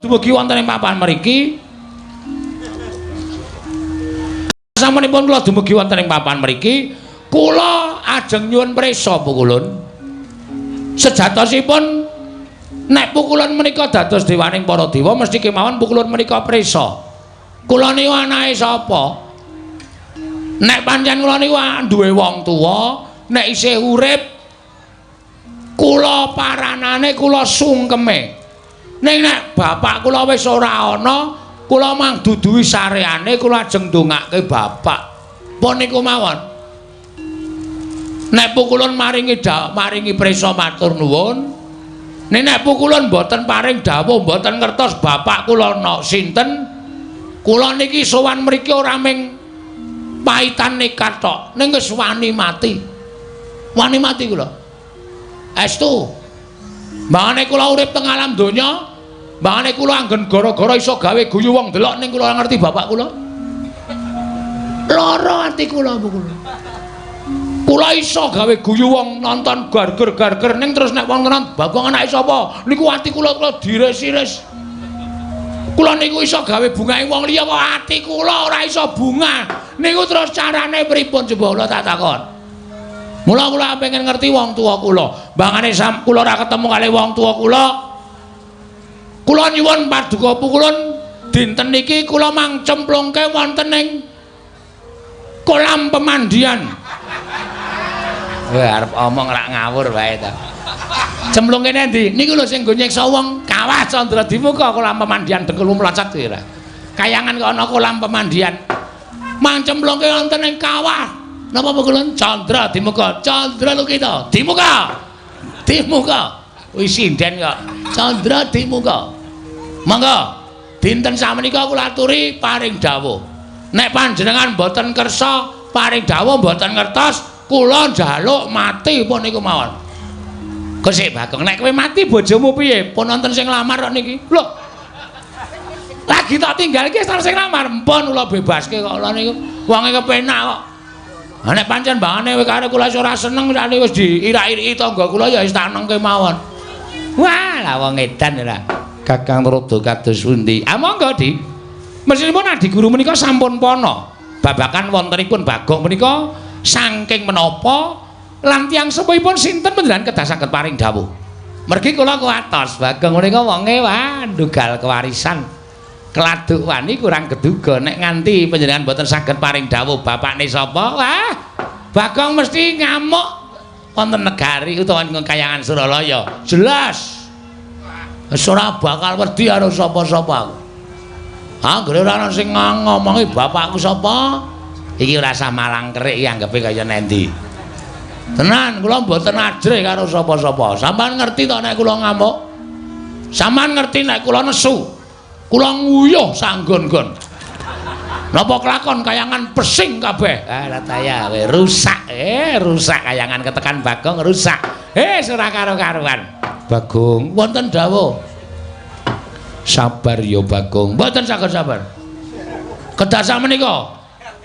Dumugi wonten ing papan mriki. Sasampunipun kula dumugi wonten ing papan mriki, kula ajeng nyuwun prisa pukulun. Sejatosipun nek pukulun menika dados dewaning para dewa mesti kemawon pukulun menika prisa. Kula niku anake sapa? Nek pancen kula niku duwe wong tuwa, nek isih urip kula paranane kula sungkeme. Ning nek bapak kula wis ora ana, kula mang duduhi sareane kula ajeng ndongake bapak. Pun niku mawon. Nek pukulun maringi prisa matur nuwun. Nek pukulun mboten paring dawuh, mboten ngertos bapak kula sinten, kula niki sowan mriki ora ming paitan nekat tok, ning wis wani mati. Wani mati kula. Estu. Mbangane kula urip teng alam donya, mbangane kula anggen gara-gara iso gawe guyu wong delok ning kula ngerti bapak kula. Lara ati kula kula. Kula iso gawe guyu wong nonton garger-garger ning terus nek wong tenan Bagong anake sapa? Niku ati kula diris-iris. Kula niku iso gawe bungahe wong liya kok ati kula ora iso bunga. Niku terus carane pripun coba kula tak takon. Mula kula pengen ngerti wong tuwa kula. Mbangane kula ora ketemu kali wong tuwa kula. Kula nyuwun paduka pukulun dinten niki kula mang cemplungke wonten ing kolam pemandian. Wah arep omong rak ngawur wae ta. Cemplungke endi? Niku lho sing nggo nyiksa wong Kawah Candra Dimuka kolam pemandian Dengkul Mlocot kuwi ora. Kayangan kok ana kolam pemandian. Mang cemplungke wonten ing kawah. Napa pukulun? Candra Dimuka. Candra Lukita. Dimuka. Dimuka. Wis sinden kok. Candra Dimuka. Monggo dinten samenika kula aturi paring dawuh. Nek panjenengan mboten kersa paring dawuh mboten ngertos, kula njaluk mati pun niku mawon. Gusik Bagong, nek kowe mati bojomu piye? Pun wonten sing lamar kok niki. Lho. Lagi tak tinggal iki sing lamar, mpun kula bebaske kok kula niku. Wonge kepenak kok. Ha nek pancen mbangane kowe karo kula ora seneng sakniki wis diirak-iriki tangga kula ya wis tak nengke mawon. Wah, lah wong edan ora. Kakang Rodo kados pundi? Ah monggo, Di. Mesinipun Adi Guru menika sampun pono. Babakan wontenipun Bagong menika saking menapa lan tiyang sepuhipun sinten panjenengan kedah saged paring dawuh. Mergi kula kuwatos, Bagong menika wonge wah ndugal kewarisan. Keladuk wani kurang geduga nek nganti panjenengan mboten saged paring dawuh bapakne sapa? Wah, Bagong mesti ngamuk wonten negari utawa ing kayangan Suralaya. Jelas. Wis ora bakal wedi karo sapa-sapa aku. Anggere ora ana sing ngomongi bapakku sapa? Iki ora sah malang kerik anggepe kaya nendi. Tenan, kula mboten ajrih karo sapa-sapa. Sampeyan ngerti to nek kula ngamuk? Sampeyan ngerti nek kula nesu? Kula nguyuh sanggon-gon. Napa kelakon kayangan pesing kabeh? Ah taya kowe rusak. Rusak kayangan ketekan Bagong rusak. Ora karo-karuan. Bagong, wonten dawuh. Sabar ya Bagong. Mboten saged sabar. Kedah sakmenika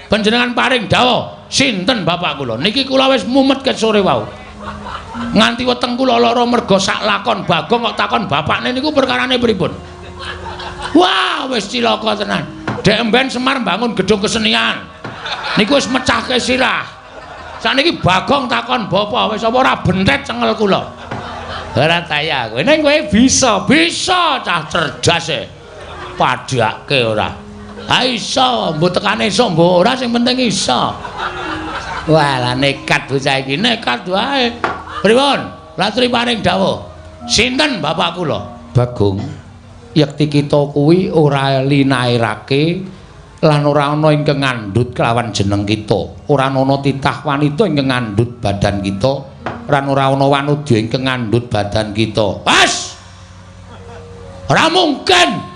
panjenengan paring dawuh sinten bapak kula. Niki kula wis mumet ket sore wau. Nganti weteng kula lara merga sak lakon Bagong kok takon bapakne niku perkarane pripun? Wah, wis cilaka tenan. Dek mben Semar mbangun gedung kesenian. Niku wis mecahke sirah. Sakniki Bagong takon bapak wis apa ora bentet cengel kula. Ora taya kowe. Ning kowe bisa cah cerdas e. Padhake ora. Ha iso, mbok tekane iso, mbok ora sing penting iso. Walah nekat bocah iki, nekat wae. Pripun? Latri paring dawuh. Sinten bapak kula? Bagong. Yekti kita kuwi ora linairake lan ora ana ingkang ngandhut kelawan jeneng kita. Ora ana titah wanita ingkang ngandhut badan kita, lan ora ana wanudya ingkang ngandhut badan kita. Pas. Ora mungkin.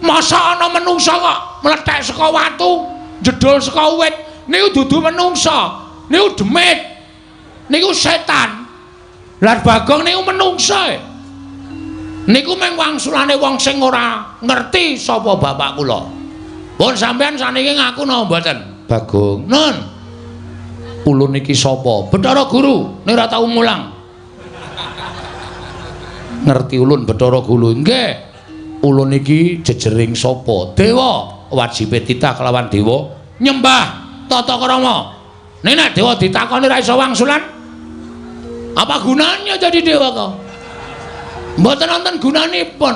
Masa ana menungsa kok mlethek saka watu, jedul saka wit. Niku dudu menungsa. Niku demit. Niku setan. Lah Bagong niku menungsa. Niku mung wangsulane wong sing ora ngerti sapa bapak kula. Pun sampean saniki ngaku napa mboten? Bagong. Nun. Ulun niki sapa? Bathara Guru. Nek ora tau mulang. Ngerti ulun Bathara Guru. Nggih. ulun iki jejering sapa? Dewa. Wajibe titah kelawan dewa nyembah tata krama. Nek dewa ditakoni ra iso wangsulan, apa gunanya jadi dewa kok? Mboten wonten gunanipun.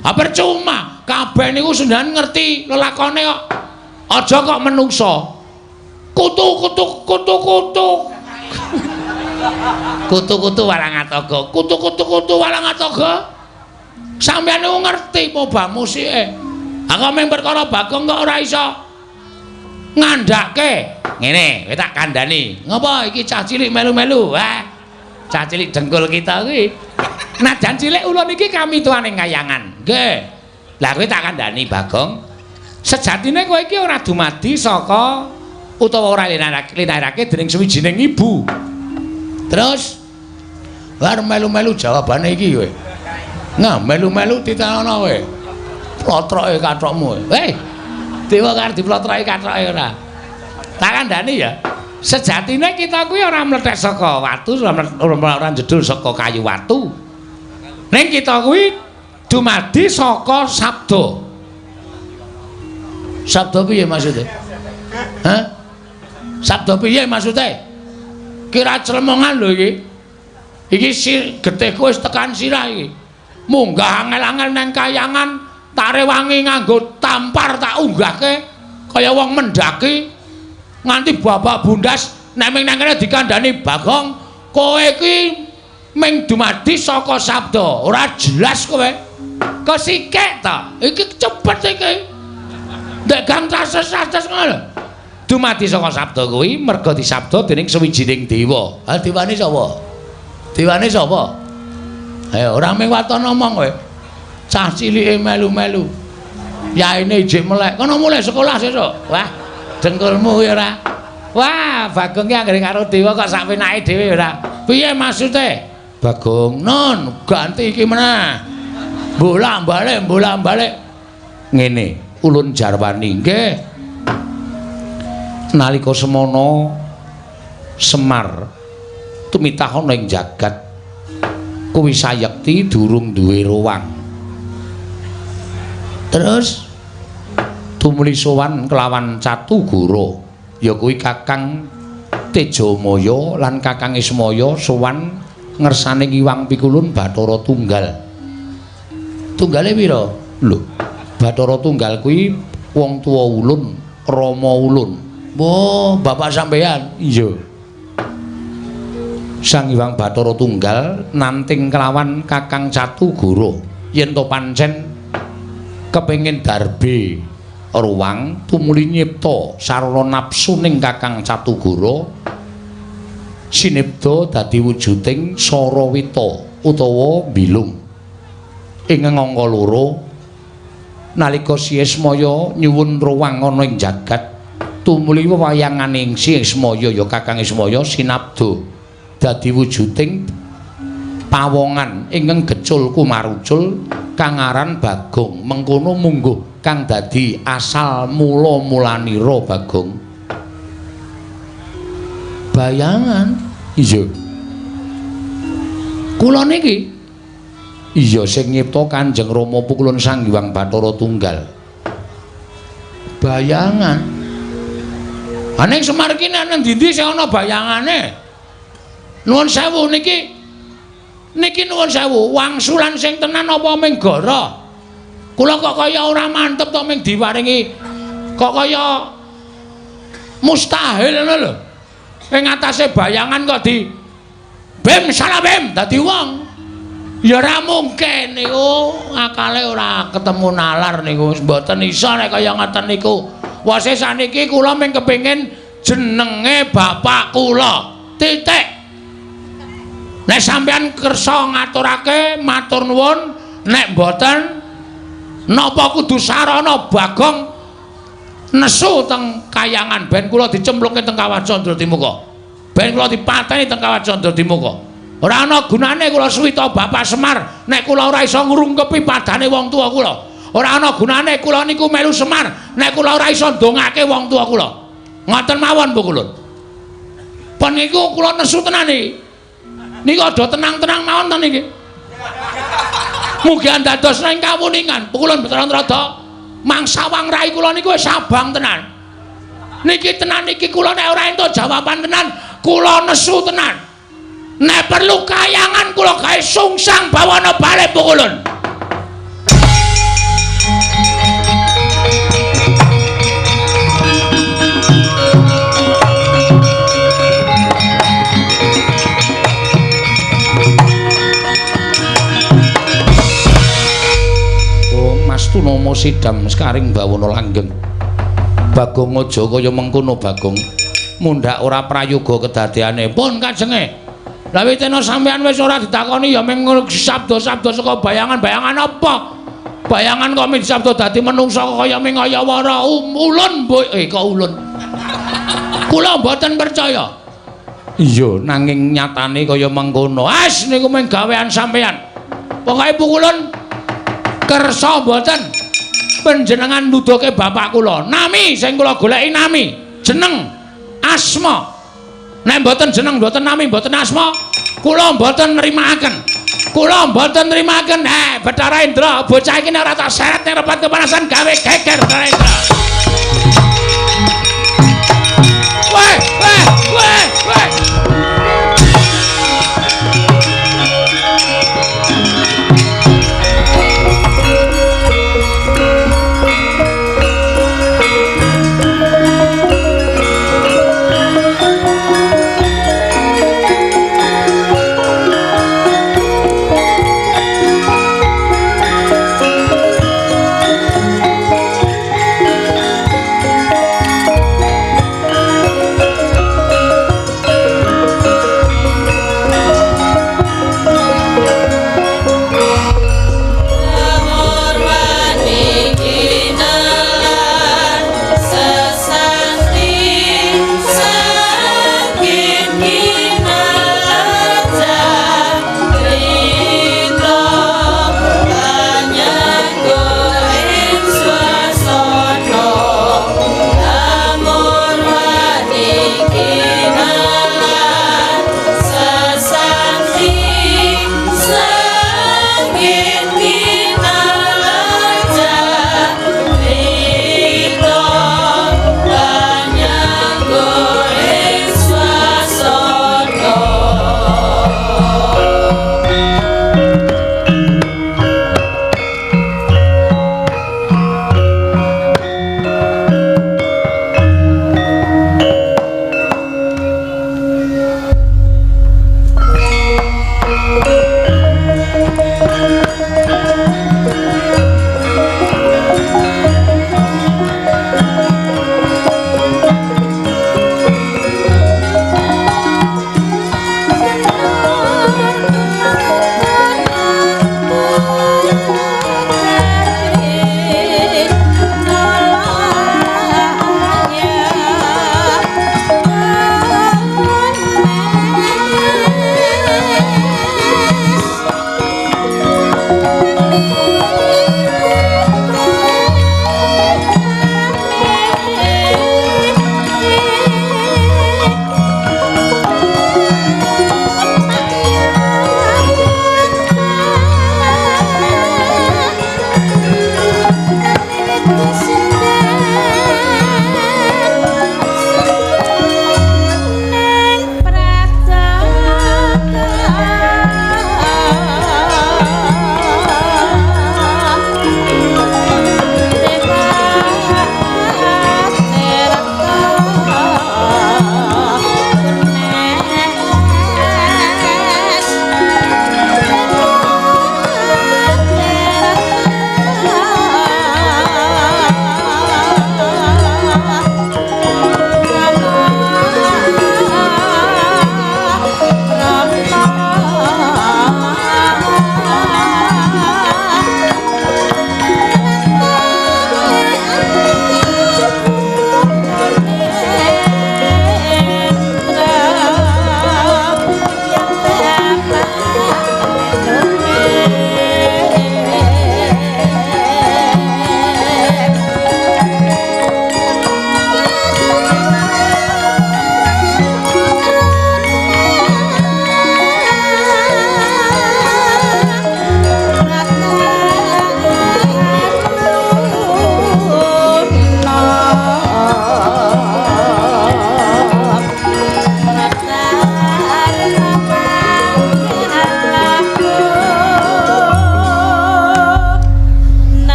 Ha percuma, kabeh niku sampeyan ngerti lelakone kok. Aja kok menungsa. Kutu-kutu. Kutu-kutu Walangataga. Kutu-kutu Walangataga. Sampeyan niku ngerti moba musike. Aku mung perkara Bagong kok ora iso ngandhake. Ngene, kowe tak kandhani. Ngopo iki cah cilik melu-melu? Wah. Cah cilik dengkul kita kuwi. Najan cilik ulun iki kami tuaning kayangan. Nggih. Lah kowe tak kandhani Bagong. Sejatine kowe iki ora dumadi saka utawa ora linarake dening suwijining ibu. Terus war melu-melu jawabane iki kowe. Nah, melu-melu ditanono kowe. Plotroke kathokmu. Hei. Dewa karo diplotroke kathoke ora. Tak kandhani ya. Sejatine kita kuwi ora mlethek saka watu, ora jedul saka kayu watu. Ning kita kuwi dumadi saka sabda. Sabda piye maksude? Hah? Sabda piye maksude? Kira clemongan lho iki. Iki getihku wis tekan sirah iki. Munggah angel-angel nang kayangan, tak rewangi nganggo tampar tak unggahke kaya wong mendaki nganti babak bundas. Nek ming nang kene dikandhani Bagong, kowe iki ming dumadi saka sabda, ora jelas kowe. Kesikik ta? Iki cepet iki. Ndek gang tases-tases ngono. Dumadi saka sabda kuwi merga disabda dening sawijining dewa. Ha dewane sapa? Dewane sapa? Ayo ora ming waton omong kowe. Cah cilike melu-melu. Yaine ijik melek. Kono mulai sekolah sesuk. Wah, dengkulmu kuwi ora. Wah, Bagong ki anggere karo dewa kok sak penake dhewe ora. Piye maksude? Bagong, "Non, ganti iki meneh." Bola-balik. Ngene, ulun jarwani nggih. Nalika semana Semar tumitah ana ing jagat kuwi sayekti durung duwe ruwang. Terus tumuli sowan kelawan Catugara, ya kuwi Kakang Tejamaya lan Kakang Ismaya sowan ngersane Iwang Pikulun Bathara Tunggal. Tunggale pira? Lho, Bathara Tunggal kuwi wong tuwa ulun, Rama ulun. Oh, bapak sampean? Iya. Sang Hyang Bathara Tunggal nanting kelawan Kakang Catugara yen to pancen kepengin darbe ruwang tumuli nyipta sarana napsuning Kakang Catugara sinipta dadi wujuding Sarawita utawa bilung. Ing angka loro nalika Si Ismaya nyuwun ruwang ana ing jagat tumuli wewayanganing Si Ismaya ya Kakang Ismaya sinabda dadi wujuding pawongan ingkang gecul kumarucul kang aran Bagong. Mengkono mungguh kang dadi asal mula-mulanira Bagong. Bayangan iya. Kula niki iya sing nyipta Kanjeng Rama Pukulun Sang Hyang Bathara Tunggal. Bayangan. Ning Semar ki nang ndi-ndi sing ana bayangane? Nuwun sewu niki nuwun sewu wangsulan sing tenan apa ming gara? Kula kok kaya ora mantep to ming diwaringi kok kaya mustahil ngono lho. Ing atase bayangan kok di bim salabim dadi wong. Ya ora mungkin niku akale ora ketemu nalar niku mboten iso nek kaya ngoten niku. Wase saniki kula ming kepengin jenenge bapak kula. Titik. Nek sampeyan kersa ngaturake matur nuwun, nek mboten napa kudu sarana Bagong nesu teng kayangan ben kula dicemplungke teng Kawah Candra Dimuka. Ben kula dipateni teng Kawah Candra Dimuka. Ora ana gunane kula suwita Bapak Semar nek kula ora iso ngrungkepi padane wong tuwa kula. Ora ana gunane kula niku melu Semar nek kula ora iso ndongake wong tuwa kula. Ngoten mawon Bu Kulun. Pun niku kula nesu tenan iki. Niku aja tenang-tenang mawon to niki. Mugi andadosna ing kawuningan pukulan Bathara mangsa wang rai kula niku wis abang tenan. Niki tenan iki kula nek ora entuk jawaban tenan, kula nesu tenan. Nek perlu kayangan kula gawe sungsang bawana bali pukulun. Tunama sidam sekaring bawana langgeng. Bagong aja kaya mengkono Bagong. Mundhak ora prayoga kedadeane. Pun kajenge. Lah witena sampean wis ora ditakoni ya mung sabda-sabda saka bayangan-bayangan apa? Bayangan kok min sabda dadi menungsa kaya ming ayawara ulun kok ulun. Kula mboten percaya. Iya nanging nyatane kaya mengkono. As niku mung gawean sampean. Pokoke pukulun kersa mboten panjenengan nuduhke bapak kula nami sing kula goleki nami jeneng asma nek mboten jeneng mboten nami mboten asma kula mboten nrimakaken Bathara Indra bocah iki nek ora tak seret ning repat kepanasan gawe geger Bathara Indra weh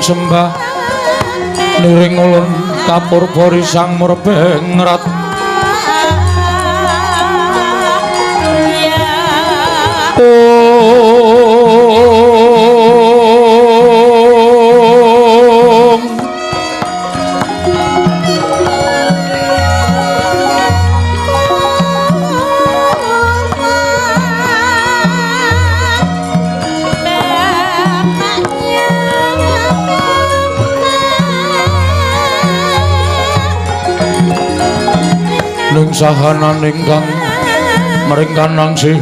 sembah niring ulun kapurba risang murbeng rat ning sahanan ingkang meringkanang sing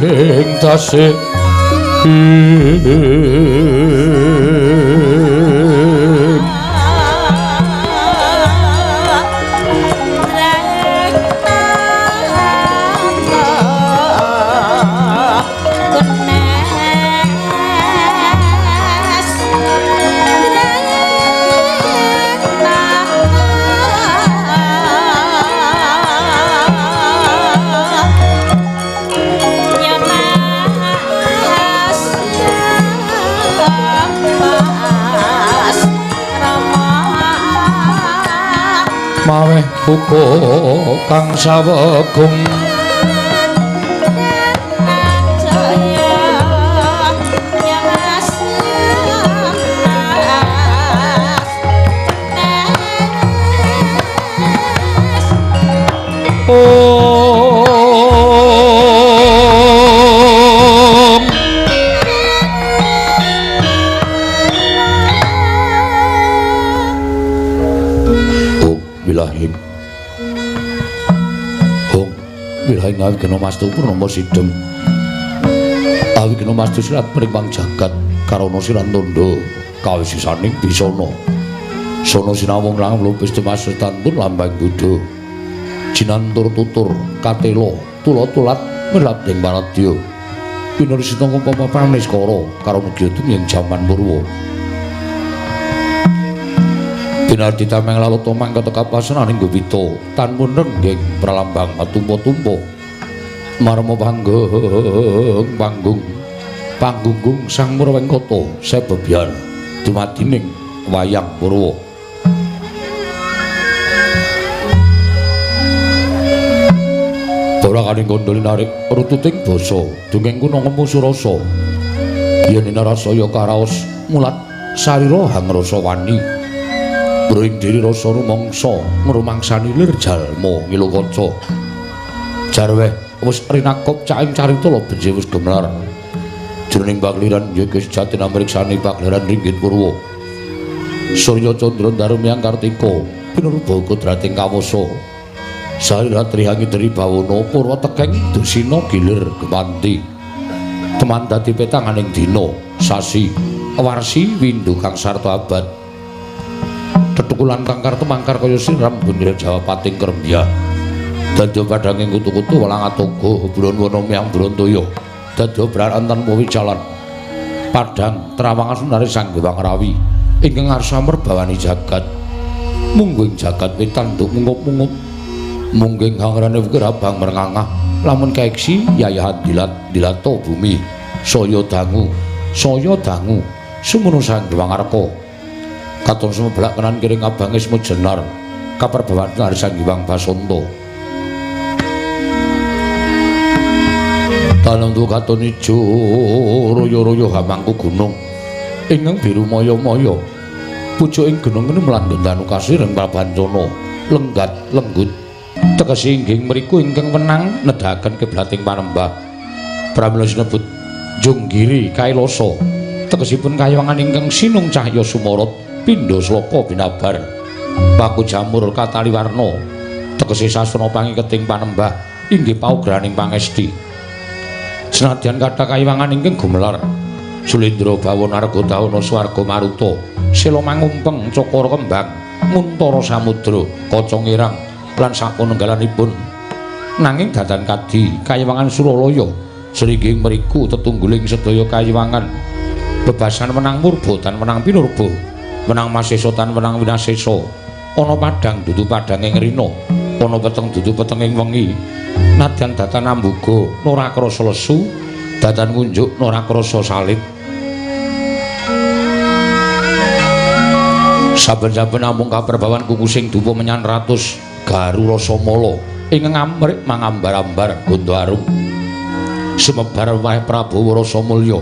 tasih maweh buka kang sawegung Bilahing Hong Bilahing awi kena mastu purnomo sidem awi kena mastu sirat perimbang jagat karono siran tondo kawisisaning bisono sono sinawung lang lupis demas tantun lambang budo jinantur tutur katelo tulo-tulat melap deng baratyo pinurisita kumpama praniskara karono gyudung yang jaman purwa Binardi tameng lalu tomang kata kapasanan hingga bito tanpun renggeng pralambang matumpo-tumpo marmo panggung sang muraweng koto sebebian dumadining wayang purwo dorakaning kondoli narik rututing boso dungeng kuno ngemu surasa yenina rasaya karaos mulat sarira hangrasa wani Bring diri rasa rumangsa ngrumangsani lir jalma ngilu kaca. Jarweh wis rinakop caing carita lo benjing wis gemelar. Jroning pagliran yekis jati namriksani pagliran ringgit purwa. Surya Candra Darmyang Kartika pinurba kodrating kawasa. Sariratri hangi dari bawana purwa tekeng dusina gilir gemanti. Teman dadi petanganing dina sasi warsi windu kang sarta abad. Tetukulan kangkar temangkar kaya siram bunir Jawa pating krembya. Dadya padhanging kutu-kutu walang atoga buron wana miyang Brantaya. Dadya brarantan pawicalan. Padhang trawangan sunare Sang Hyang Rawi ingkang ngarsa merbawani jagat. Mungguing jagat wetan nduk mungup-mungup. Mungging hangrane wukir abang merengangah lamun kaeksi yayahan dilato bumi. Saya dangu sumono Sang Hyang Arka. Katon sumebelak kenan kiring abange semujenar kaperbawan dari Sang Hyang Basanta. Tanentu katon ijo royo-royo hamangku gunung ingkang biru maya-maya. Pucuking gunung menan ndanu kasireng Prabancana lenggat lenggut. Tegese inggih mriku ingkang wenang nedahaken kiblating Panembah. Pramila sinebut Junggiri Kailasa. Tegesipun kayangan ingkang sinung cahya sumorot pindha sloka binabar baku jamur kataliwarna tegese sasana pangiketing Panembah inggih paugraning pangesti senadyan kathah kayiwangan ingkang gumelar Sulindra Bawana Argadahana Swarga Maruta Sela Mangumpeng Cakara Kembang Muntara Samudra Kaca Ngirang lan sapanunggalanipun nanging dadan kadi kayiwangan Suralaya sringgih mriku tetungguling sedaya kayiwangan bebasan menang murba dan menang pinurba menang masesa tan menang winasesa ana padhang dudu padhanging rina ana peteng dudu petenging wengi nadyan datan ambuga ora krasa lesu datan ngunjuk ora krasa salit Saben-saben namung kaperbawan kuku sing dupa menyang ratus garu rasa mala ing ngamrik mangambar-ambar gondo arum sumebar wae Prabowo rasa mulya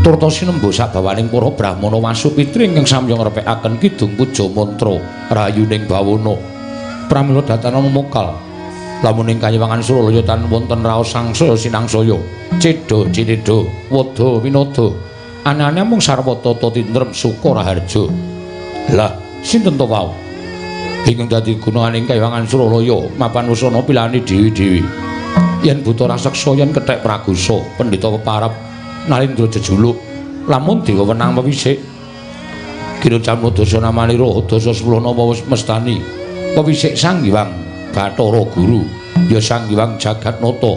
turta sinemba sabawaning para brahmana Wasupitri ingkang samya ngrepekaken kidung puja mantra rayuning bawana pramila datana mokal lamun ing Kayiwangan Suralaya tan wonten raos sangsaya sinangsaya cedha cinedha wada winada anane mung sarwata tindrem suka raharja lah sinten to wau ingkang dadi gunaning Kayiwangan Suralaya mapan usana pilani dewi-dewi yen buta raseksa yen kethek pragusa pendhita peparap nalindra jejuluk lamun dewa wenang pewisik kinocam dasa namanira dasa 10 napa wis mestani pewisik Sang Hyang Bathara Guru ya Sang Hyang Jagatnata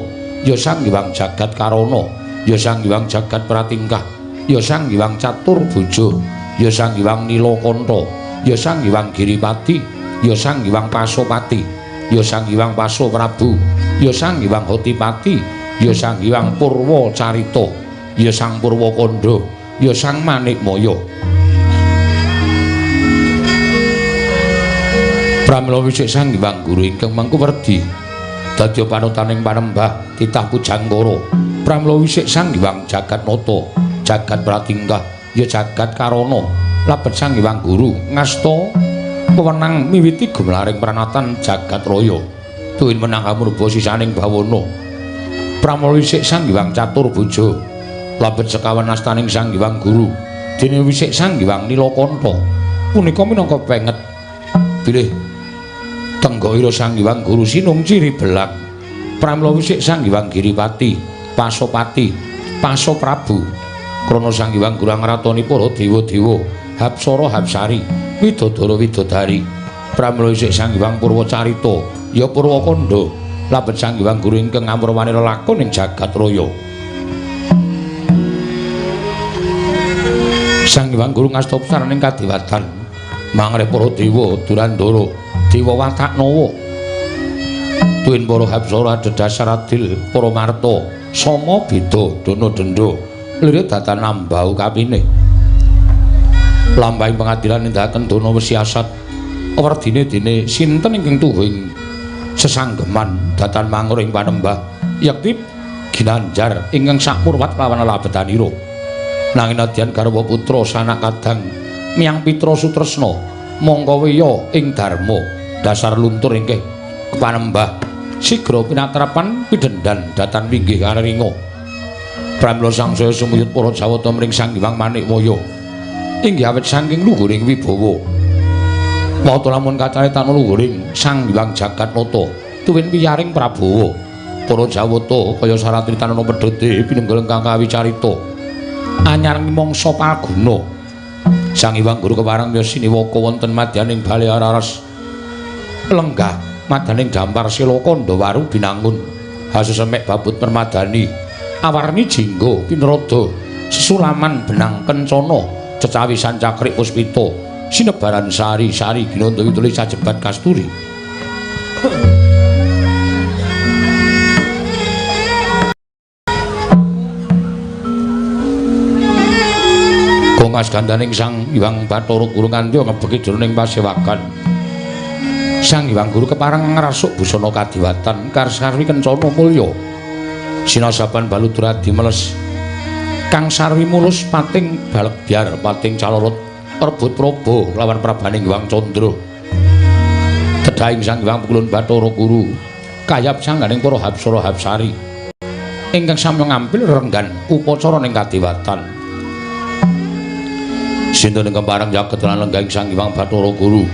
ya Sang Hyang Jagat Karana ya Sang Hyang Jagat Pratingkah ya Sang Hyang Catur Bojo ya Sang Hyang Nilakanta ya Sang Hyang Giripati ya Sang Hyang Pasopati ya Sang Hyang Pasoprabu ya Sang Hyang Hotipati ya Sang Hyang Purwa Carita ya Sang Purwakanda ya Sang Manikmaya pramila wisik Sang Hyang Guru ingkang mangku werdi dadi panutaning panembah titah pujangkara pramila wisik Sang Hyang Jagatnata Jagat Pratingkah ya Jagat Karana labet Sang Hyang Guru ngasta wewenang miwiti gumlaring pranatan jagat raya tuwin menang kamurba sisaning bawana pramila wisik Sang Hyang Catur Bojo labet sekawan astaning Sang Hyang Guru dene wisik Sang Hyang Nilakanta punika minangka penget bilih tenggaira Sang Hyang Guru sinung ciri belak pramila wisik Sang Hyang Giripati Pasopati Pasoprabu krana Sang Hyang Guru ngratoni para dewa-dewa Hapsara Hapsari Widodara Widodari pramila wisik Sang Hyang Purwacarita ya Purwakanda labet Sang Hyang Guru ingkang ngamurwani lelakon ing jagat raya Sang Hyang Guru ngasta saraning kadewatan mangreh para dewa Durandara Dewa Wataknawa tuwin para Hapsara Dedasar Adil para Marta Sama Beda Dana Denda lirik datan nambau kapine lampahing pengadilan nindakaken dana wesiasat werdine-dene sinten ingkang tuwing sesanggeman datan mangur ing panembah yakti Ginanjar ingkang sakmurwat lawan labetanira nanging nadyan garwa putra sanak kadang miyang Pitra Sutresna mongko weya ing dharma dasar luntur inggih kepanembah sigra pinatrapan pidendhan datan winggih karinga pramila sangsaya sumuyut para Jawata mring Sang Hyang Manikmaya inggih awit saking luhuring wibawa mata lamun kacaritan luhuring Sang Hyang Jagatnata tuwin piyaring Prabawa para Jawata kaya saratritanana pedhote pinunggal kang kawicarita anyar mangsa palguna Sang Hyang Guru kepareng Yasiniwaka wonten madyaning bale araras lenggah madaning dampar Silakanda waru binangun hasesemek babut permadani awarni jingga pinrada sesulaman benang kencana cecawisan cakrik puspita sinebaran sari-sari ginanda witulis sajebat kasturi kongas gandaning Sang Hyang Bathara Guru kanthi ngebeki jroning pasewakan Sang Hyang Guru kepareng ngrasuk busana kadewatan karsarwi kencana mulya sinasaban baludradi meles kang sarwi mulus pating balekbyar pating calorot rebut praba lawan prabaning Hyang Candra dedahing Sang Hyang Pukulun Bathara Guru kayap sangganing para Hapsara Hapsari ingkang samya ngampil renggan upacara ning kadewatan sinten ingkang pareng jaget lan lenggahing Sang Hyang Bathara Guru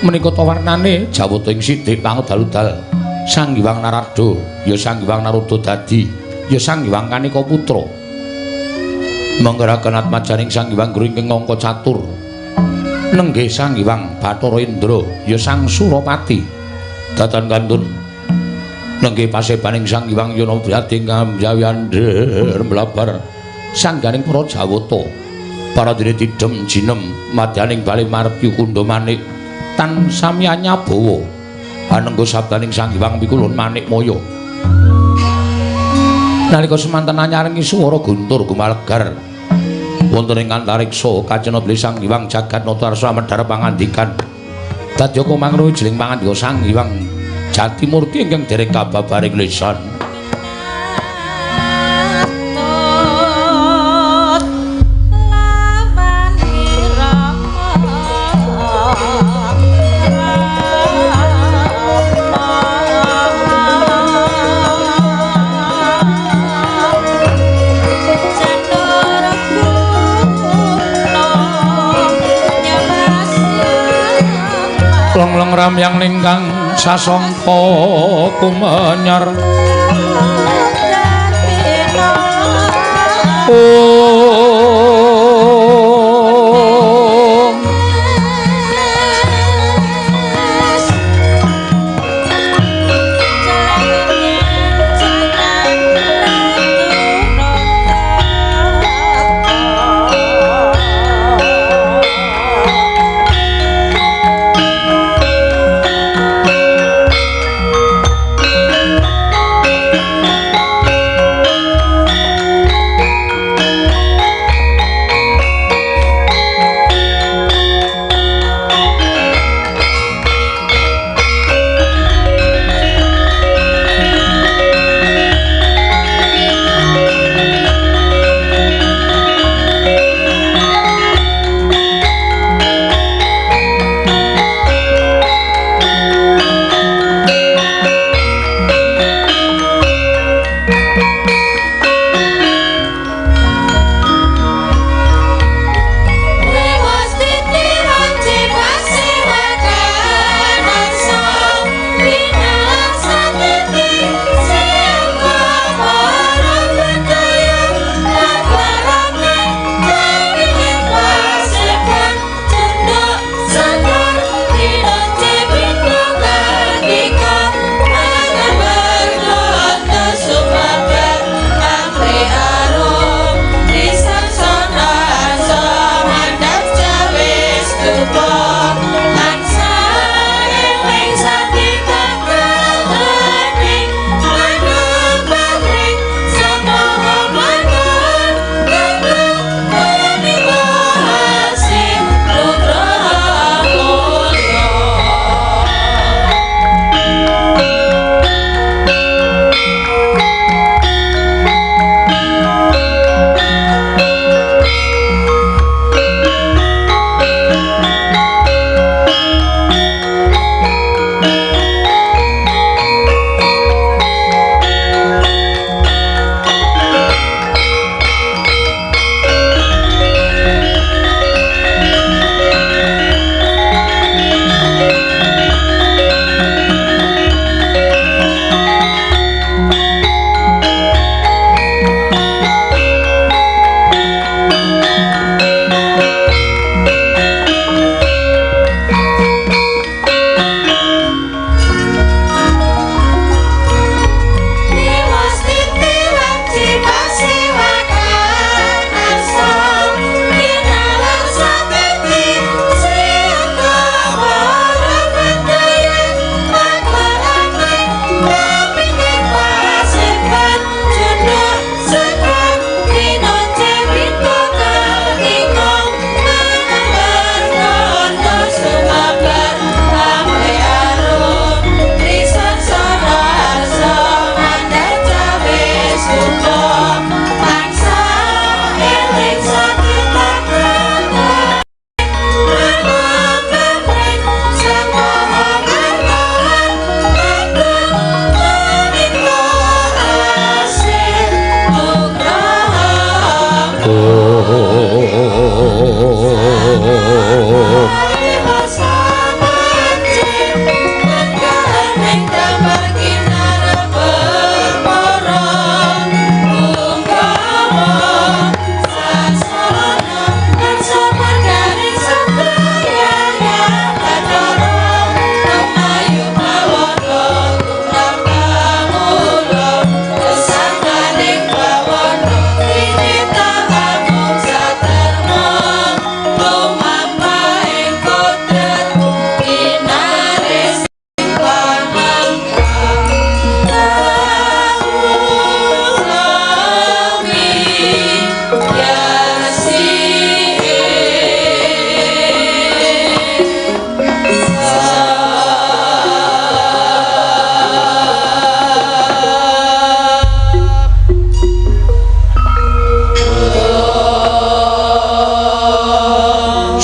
menika warnane Jawata ing sithik pangudal-udal Sang Hyang Narada ya Sang Hyang Naroda Dadi ya Sang Hyang Kanika Putra menggeraken atmajaning Sang Hyang Guru ingkang angka catur nenggih Sang Hyang Bathara Indra ya Sang Surapati datan kantun nenggih pasebaning Sang Hyang Yanabrati ingkang mjawiander mlabar sangganing para Jawata para dene tidhem jinem madyaning bali marpi kundha manik tan samyanya bawa anengga sabdaning Sang Hyang Pikulun Manikmaya nalika semanten anyaring swara guntur gumalegar wonten ing antariksa kacena beli Sang Hyang Jagatnata arsa medhar pangandikan dadya kumangruh jiling pangandika Sang Hyang Jatimurti ingkang dereng kababaring lisan Long ramyang ningkang sasangka kumenyar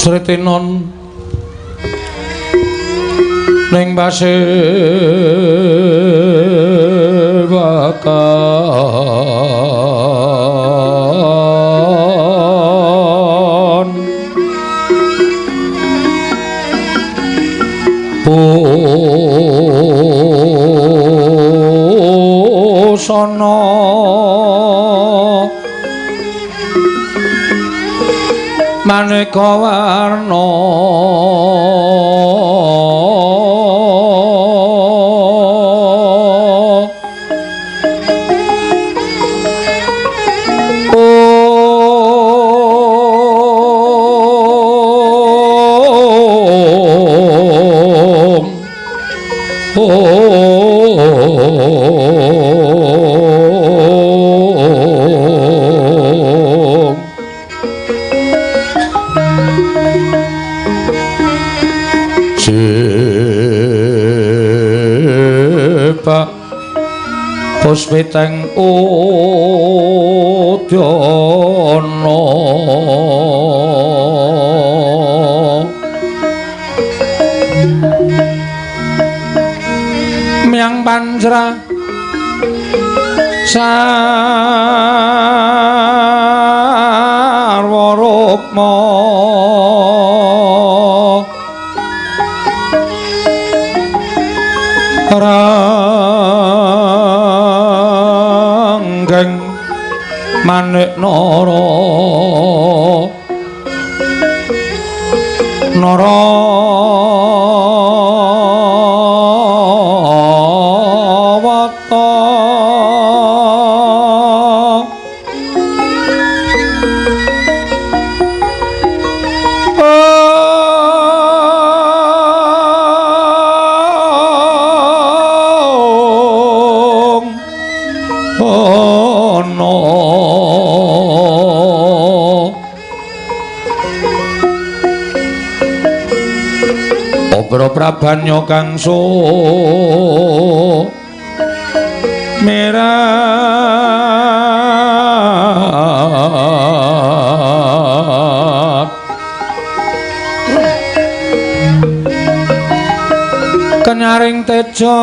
Sritinon ning pasewakan pusana maneka warna Puspiteng Udyana Myang Panjra Sarwa Rukma Manik Narawata Prabanya kang sumerat kenyaring teja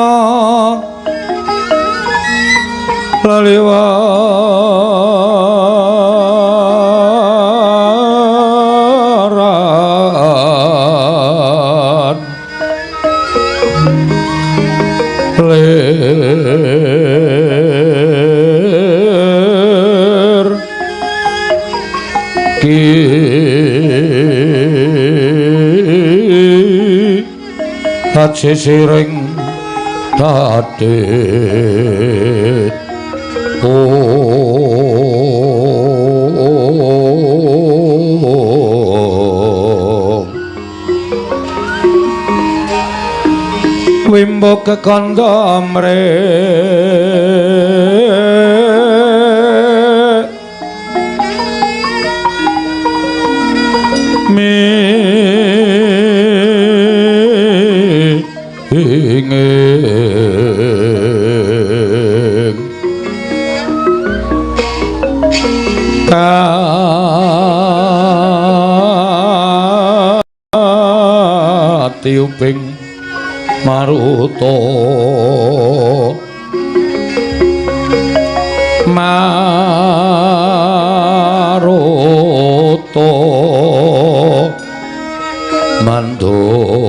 sisiring dadit wimbok kekanda mrek tiuping maruta mandura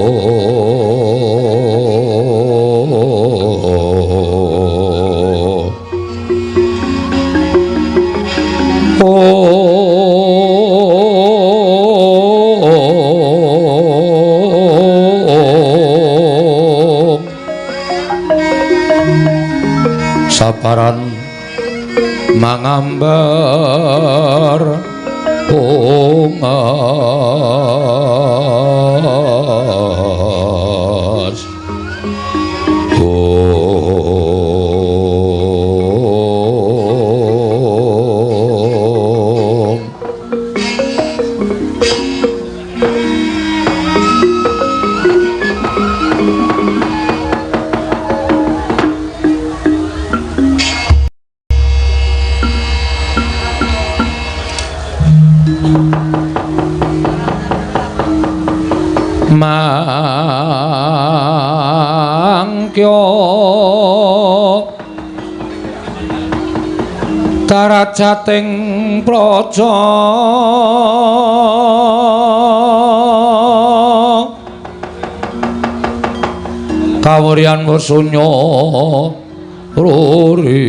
saparan mangambar pongas mangkyo darajating praja kawuryan wasunya ruri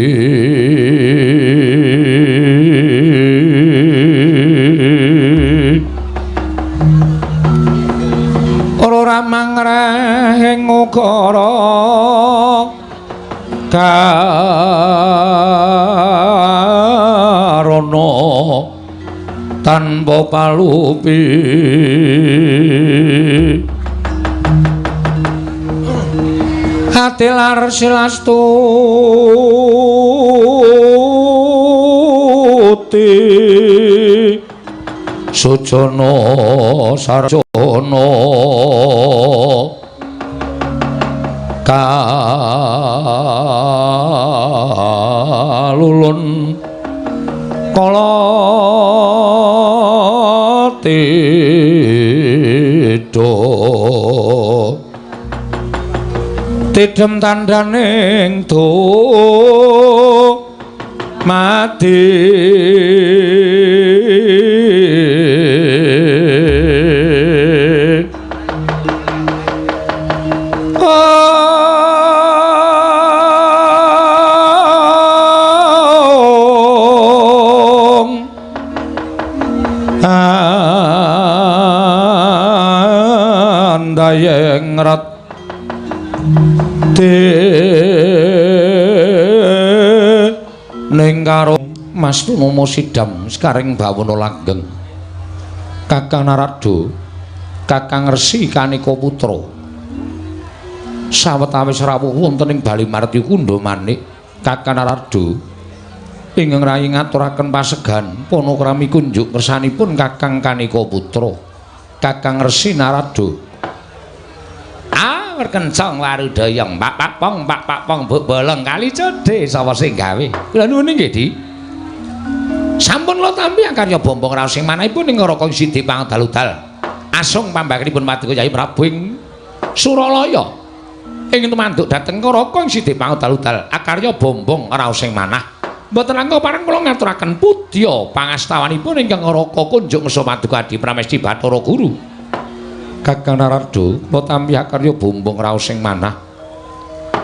ora mangrehing ukara karana tanpa palupi hati lar silastuti sujana sarjana kalulun kala tidha tidhem tandhaning mati andayeng rat ning karo Mas Tunama Sidam sekaring bawana langgeng Kakang Narada Kakang Resi Kanika Putra sawetawis rawuh wonten ing Bali Marti Kunda Manik Kakang Narada ingkang rayi ngaturaken pasegan panakrami kunjuk kersanipun Kakang Kanika Putra Kakang Resi Narada kencang warudayang pak pong buk bolong kali cedhe sapa sing gawe kula nuwun nggih Di sampun kula tampi karya bombong raos sing manahipun ing Raka Sidhi Pangdaludal asung pambakenipun Paduka Kyai Prabu ing Suralaya ing tumanduk dhateng Raka Sidhi Pangdaludal akarya bombong raos sing manah mboten langkung pareng kula ngaturaken pudya pangastawanipun ingkang Raka kunjuk ngesa Paduka Adi Pramesti Bathara Guru Kakang Narada tampi karya bombong raos sing manah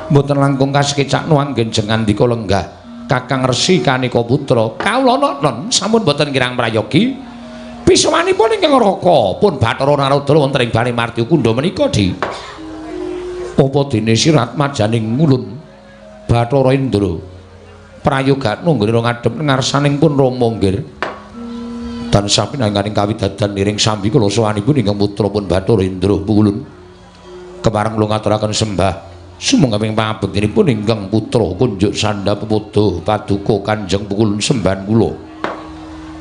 mboten langkung kasekecak nuanggen jengandika lenggah Kakang Resi Kanika Putra kawula non sampun mboten kirang prayogi bisawanipun ingkang Raka pun Bathara Narada wonten ing Bali Marti Kunda menika Di apa dene sirat majaning ngulun Bathara Indra prayogatna nggih ngadhep ngarsaning pun Rama nggih dan sapinangganing kawidadan niring sambi kula sawanipun ingkang putra pun Bathara Indra Pukulun kepareng kula ngaturaken sembah sumangga ping pangabektinipun ingkang putra kunjuk sandha pepodo Paduka Kanjeng Pukulun sembahan kula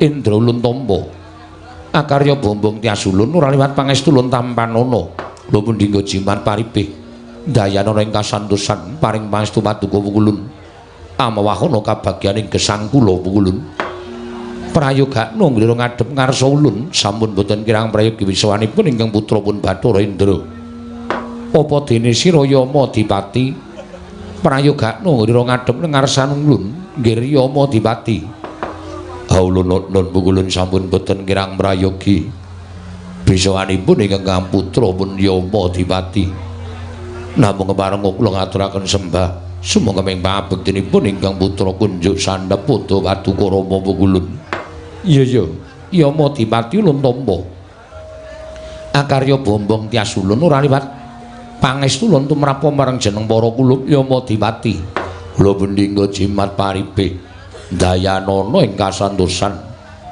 Indra Ulun Tampa akarya bombong tiasulun ora liwat pangestu lun tampanana lho pun dinggo jimat paripih dayana ing kasantosan paring pangestu Paduka Pukulun amawahana kabagyaning gesang kula Pukulun prayogakna nggih ngadhep ngarsa ulun sampun boten kirang prayogi wisawanipun ingkang putra pun Bathara Indra apa dene sira Yama Dipati prayogakna nggih ngadhep ngarsan ulun nggih Yama Dipati ulun nun Pukulun sampun boten kirang prayogi wisawanipun ingkang putra pun Yama Dipati namung kepareng kula ngaturaken sembah sumangga ping pangabektinipun ingkang putra kunjuk sandhep Pada Paduka Rama Pukulun iya Yama Dipati Ulun Tampa akarya bombong tias ulun ora liwat pangestu ulun tumrap marang jeneng para kulup Yama Dipati kula bendingga jimat paripih dayanana ing kasantosan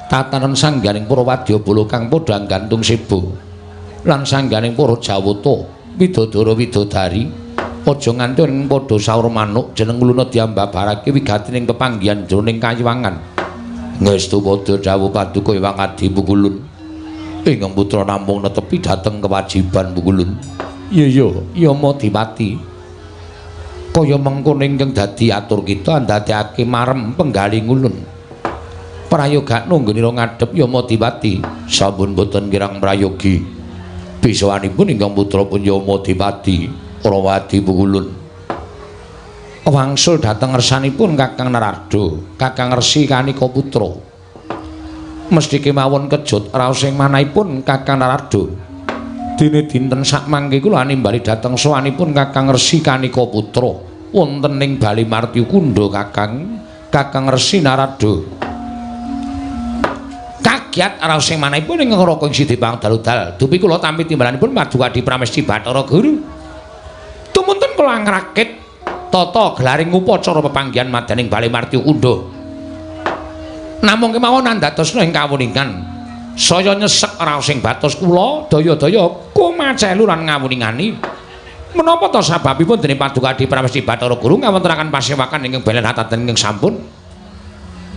tatanen sangganing para wadyabala kang padha gantung sibo lan sangganing para jawata widodara widodari aja nganti ing padha saur manuk jeneng uluna diambabarake wigatining pepanggihan jroning kayiwangan ngestu padha dawuh Paduka Hyang Adi Pukulun ingkang putra namung netepi dhateng kewajiban Pukulun iya Yama Dipati kaya mengkono ingkang dadi atur kita ndadekake marem penggaling ulun prayogakna nggih ngadhep Yama Dipati sampun boten kirang prayogi bisawanipun ingkang putra Punyama Dipati Rawadi Pukulun wangsul dhateng ngersanipun Kakang Narada Kakang Resi Kanika Putra mesti kemawon kejut raos ing manahipun Kakang Narada dene dinten sakmangke kula nimbali dhateng sowanipun Kakang Resi Kanika Putra wonten ing Bali Martyukunda Kakang Resi Narada kagiat raos ing manahipun ing Raka Sidi Pangdal-dal dupi kula tampi timbalanipun Padukadi Pramesti Bathara Guru tumunten kula ngrakit tata gelaring upacara pepanggihan madaning Bali Martyukunda namung kemawon andadosna ing kawuningan saya nyesek raos ing batos kula daya-daya kumacelu lan ngawuningani menapa ta sababipun dening Padukadi Pramesti Bathara Guru ngawontenaken pasewakan ingkang belen hataten ingkang sampun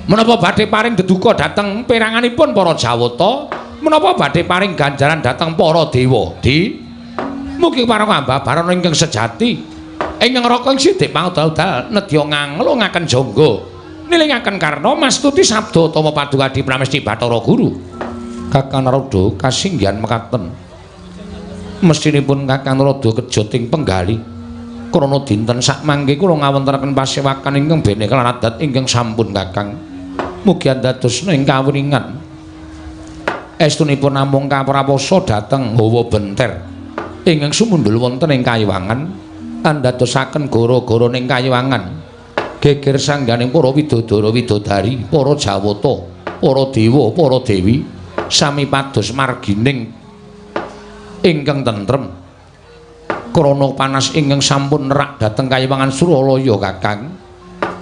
menapa badhe paring deduka dhateng peranganipun para Jawata menapa badhe paring ganjaran dhateng para dewa mugi parang ambabaran ingkang sejati ingkang Raka Sidi Pangdal-dal nedya nganglungaken jangga nilingaken karna mastuti sabda utama Padukadi Pramesti Bathara Guru Kakang Narada kasinggihan mekaten mestinipun Kakang Narada kejut ing penggali krana dinten sakmangke kula ngawontenaken pasewakan ingkang bene kelan adat ingkang sampun Kakang mugi andadosna ing kawuningan estunipun namung kapraposo dhateng hawa benter ingkang sumundul wonten ing Kayiwangan andadosaken gara-gara ning Kayiwangan geger sangganing para widodara widodari para Jawata para dewa para dewi sami pados margining ingkang tentrem krana panas ingkang sampun nerak dhateng Kayiwangan Suralaya Kakang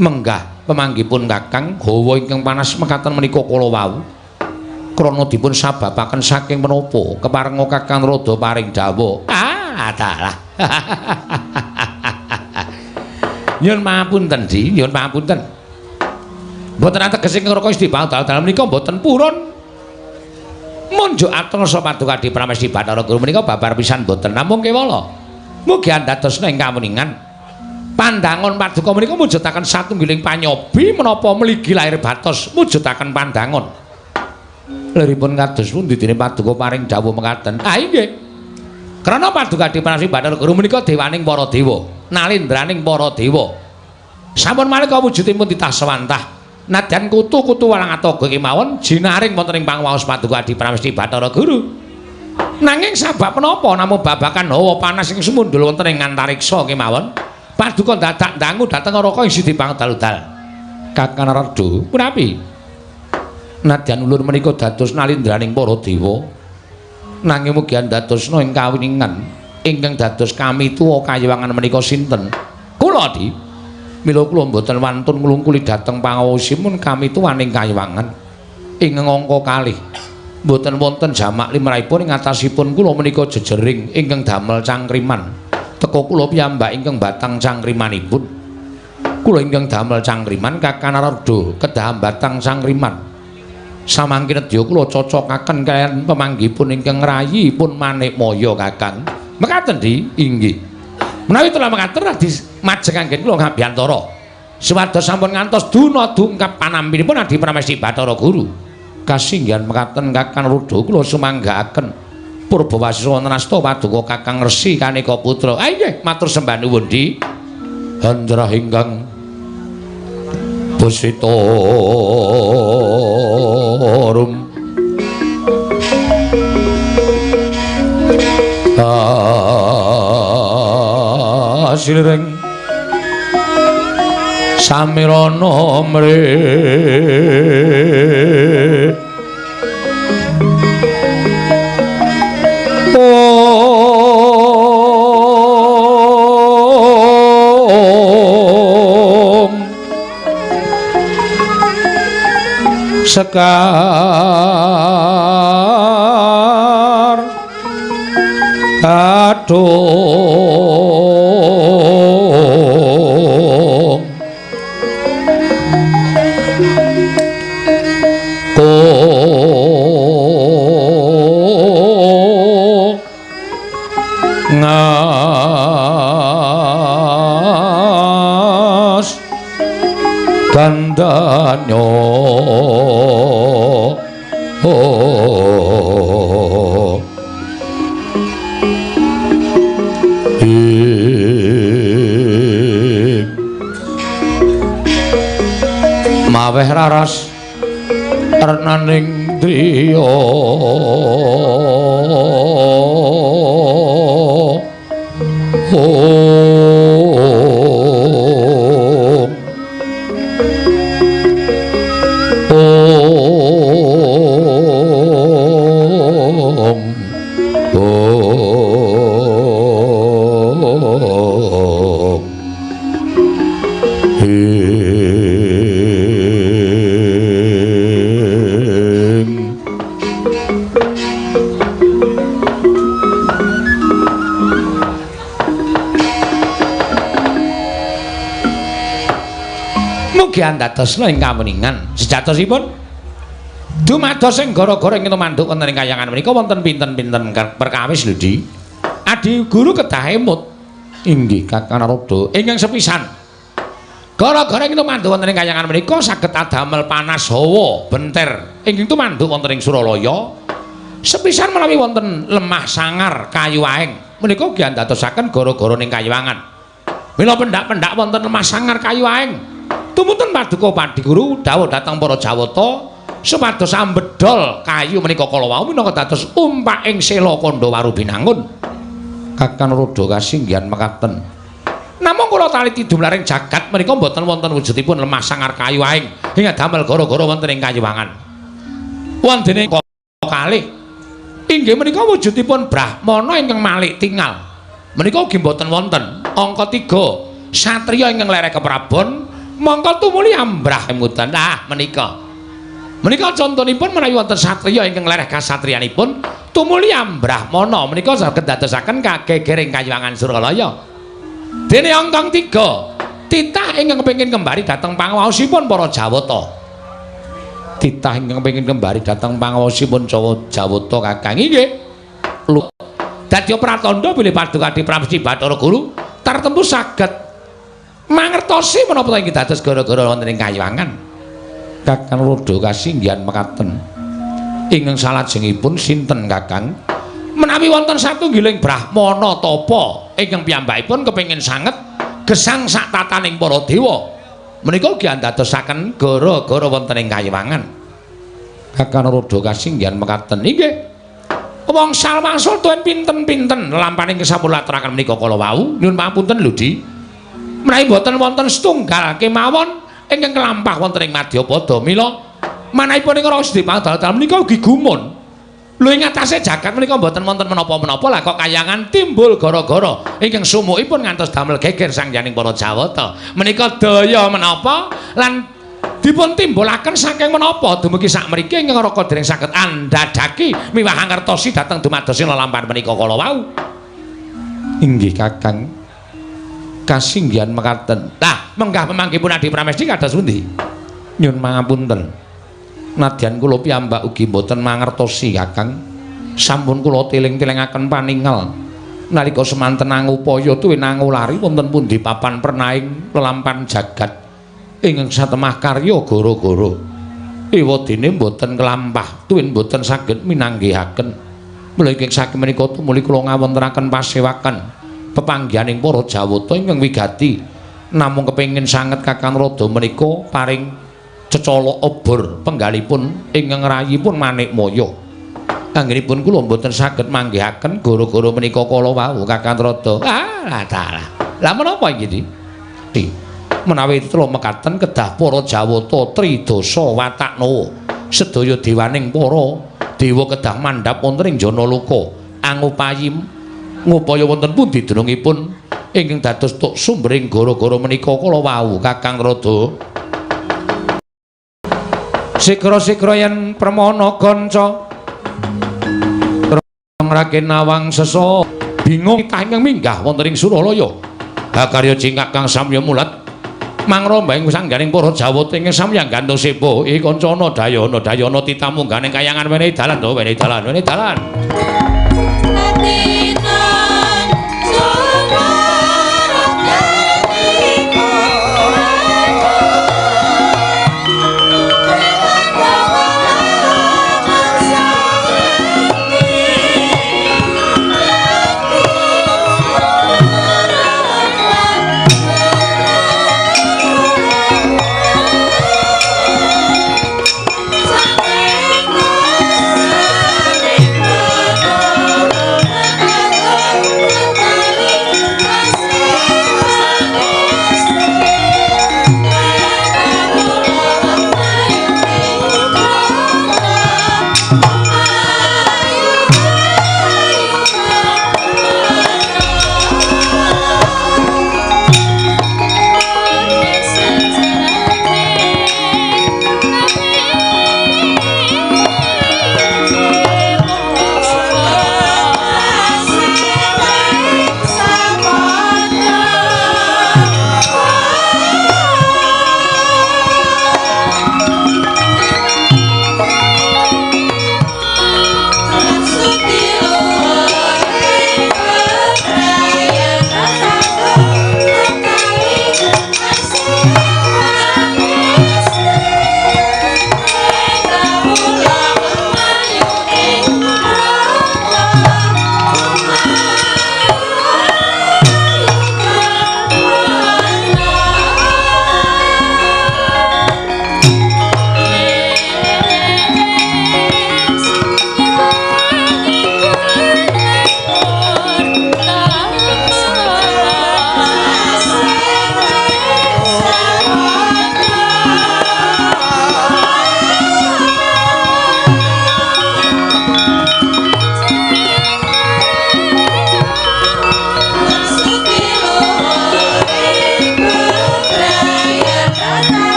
menggah pemanggipun Kakang hawa ingkang panas mekaten menika kala wau krana dipun sababaken saking menapa keparenga Kakang Narada paring dawuh adalah nyuwun pangapunten Di nyuwun pangapunten mboten ateges ing Raka Sidi Pangdal-dal menika mboten purun munjuk atursa Padukadi Pramesti Bathara Guru menika babar pisan mboten namung kewala mugi andadosna ing kawuningan pandangon paduka menika mujudaken satunggiling panyobi menapa mligi lair batos mujudaken pandangon liripun kados pundi dene paduka paring dawuh mekaten inggih krana Padukadi Pramesti Bathara Guru menika dewaning para dewa nalindraning para dewa sampun malika wujudipun titah sawantah nadyan kutu-kutu walang ataga kemawon jinaring wonten ing pangwaos Padukadi Pramesti Bathara Guru nanging sabab menapa namung babakan hawa panas sing sumundul wonten ing antariksa kemawon paduka dadak ndangu dhateng Raka Sidi Pangdal-dal Kakang Narada punapi nadyan ulun menika dados nalindraning para dewa nanging mugi andadosna ing kawuningan ingkang dados kami tuwa Kayiwangan menika sinten kula Di mila kula mboten wantun nglungkuli dhateng pangaosimipun kami tuwaning Kayiwangan ing angka kalih mboten wonten jamak limrahipun ing atasipun kula menika jejering ingkang damel cangkriman teka kula piyambak ingkang batang cangkrimanipun kula ingkang damel cangkriman Kakang Narada kedah batang cangkriman samangke nedya kula cocokaken kaliyan pemanggipun ingkang rayi pun Manikmaya Kakang mekaten Di inggih menawi telah mekaten radi majeng anggen kula ngabiyantara supados sampun ngantos duna dungkap panampinipun Adi Pramesti Bathara Guru kasinggihan mekaten Kakang Narada kula sumanggaaken Purbawasisa wonten asta paduka Kakang Resi Kanika Putra inggih matur sembah nuwun Di handrah ingkang Busitorum asilring samirana mre sekar kadung ngas dandanyo maweh raras renaning driya Dadosna ing kamuningan sejatosipun dumados ing gara-gara ing mantuk wonten ing kayangan menika wonten pinten-pinten perkawis lho Di. Adi guru kedah emut inggih Kakang Narada ingkang sepisan gara-gara ing mantuk wonten ing kayangan menika saged adamel panas hawa benter ingkang tumanduk wonten ing Suralaya sepisan menawi wonten lemah sangar kayu aeng menika ugi andadosaken gara-gara ning kayuwangan mila pendak-pendak wonten lemah sangar kayu aeng tumuntun paduka Padi Guru dawuh dhateng para Jawata supados ambedol kayu menika kala wau minangka dados umpak ing sela Kandhawaru binangun. Kakang Narada kasinggihan mekaten. Namung kula taliti dumlaring jagat menika boten wonten wujudipun lemah sangar kayu aeng ing damel gara-gara wonten ing kayuwangan. Wondene kalih inggih menika wujudipun Brahmana ingkang malik tingal. Menika ugi boten wonten angka 3 satriya ingkang lereh keprabon mongko tumuli ambrah emutan. Menika contonipun menawi wonten satriya ingkang lereh kasatriyanipun tumuli ambrah mana menika saged dadosaken kagegering kayuwangan Suralaya. Dene angka 3 titah ingkang kepengin kembali dhateng pangawaosipun para Jawata. Titah ingkang kepengin kembali dhateng pangawaosipun Jawata Kakang inggih. Dadi pratandha bilih paduka Adi Pramusti Bathara Guru tartemtu saged mangertosi menapa ingkang dados gara-gara wonten ing kayuwangan. Kakang Narada kasinggihan mekaten. Ingkang salajengipun sinten Kakang? Menawi wonten satunggiling Brahmana tapa ingkang piyambakipun kepengin sanget gesang sak tataning para dewa. Menika ugi andadosaken gara-gara wonten ing kayuwangan. Kakang Narada kasinggihan mekaten. Inggih. Wangsul tuwin pinten-pinten lampaning kesampun laturaken menika kala wau. Nyuwun pangapunten lho Di. Menawi boten wonten setunggal kemawon ingkang kelampah wonten ing Madyapada mila manahipun ing Rasi Pangdal menika ugi gumun. Lho ing atase jagat menika boten wonten menapa-menapa lah kok kayangan timbul gara-gara ingkang sumukipun ngantos damel geger sangyaning para Jawata. Menika daya menapa lan dipun timbulaken saking menapa dumugi sakmriki ingkang Raka dereng saged andhadhaki miwah ngertosi dhateng dumadosi lelampahan menika kala wau. Inggih Kakang. Kasinggihan mekaten. Lah, menggah pemanggipun Adi Pramesti kados pundi? Nyun pangapunten. Nadyan kula piyambak ugi boten mangertosi, Kakang. Sampun kula tiling-tilingaken paningal. Nalika semanten angupaya tuwin angulari wonten pundi papan pernaing lelampahan jagat ingkang satemah karya gara-gara ewadene boten kelampah tuwin boten saged minanggihaken. Mula ing saking menika tumuli kula ngawontenaken pasewakan pepanggihaning para Jawata ingkang wigati namung kepengin sanget Kakang Rada menika paring cecala obor penggalipun ingkang rayipun Manikmaya. Anggenipun kula mboten saged manggihaken gara-gara menika kala wau Kakang Rada. Lah menapa iki Di? Menawi tela mekaten kedah para Jawata tridasa watakna sedaya dewaning para dewa kedah mandhap wonten ing Janaloka angupayi ngupaya wonten pundi dunungipun ingkang dados tuk sumbering gara-gara menika kala wau Kakang Rada. Sikra-sikra yen permana kanca Raden Nawang Sesa bingung tah ingkang minggah wonten ing Suralaya. Hakarya cingkak kang samya mulat mangrombaing sangganing para Jawata ingkang samya gantung sepo kancana dayana titamungganing kayangan wenehi dalan wenehi dalan.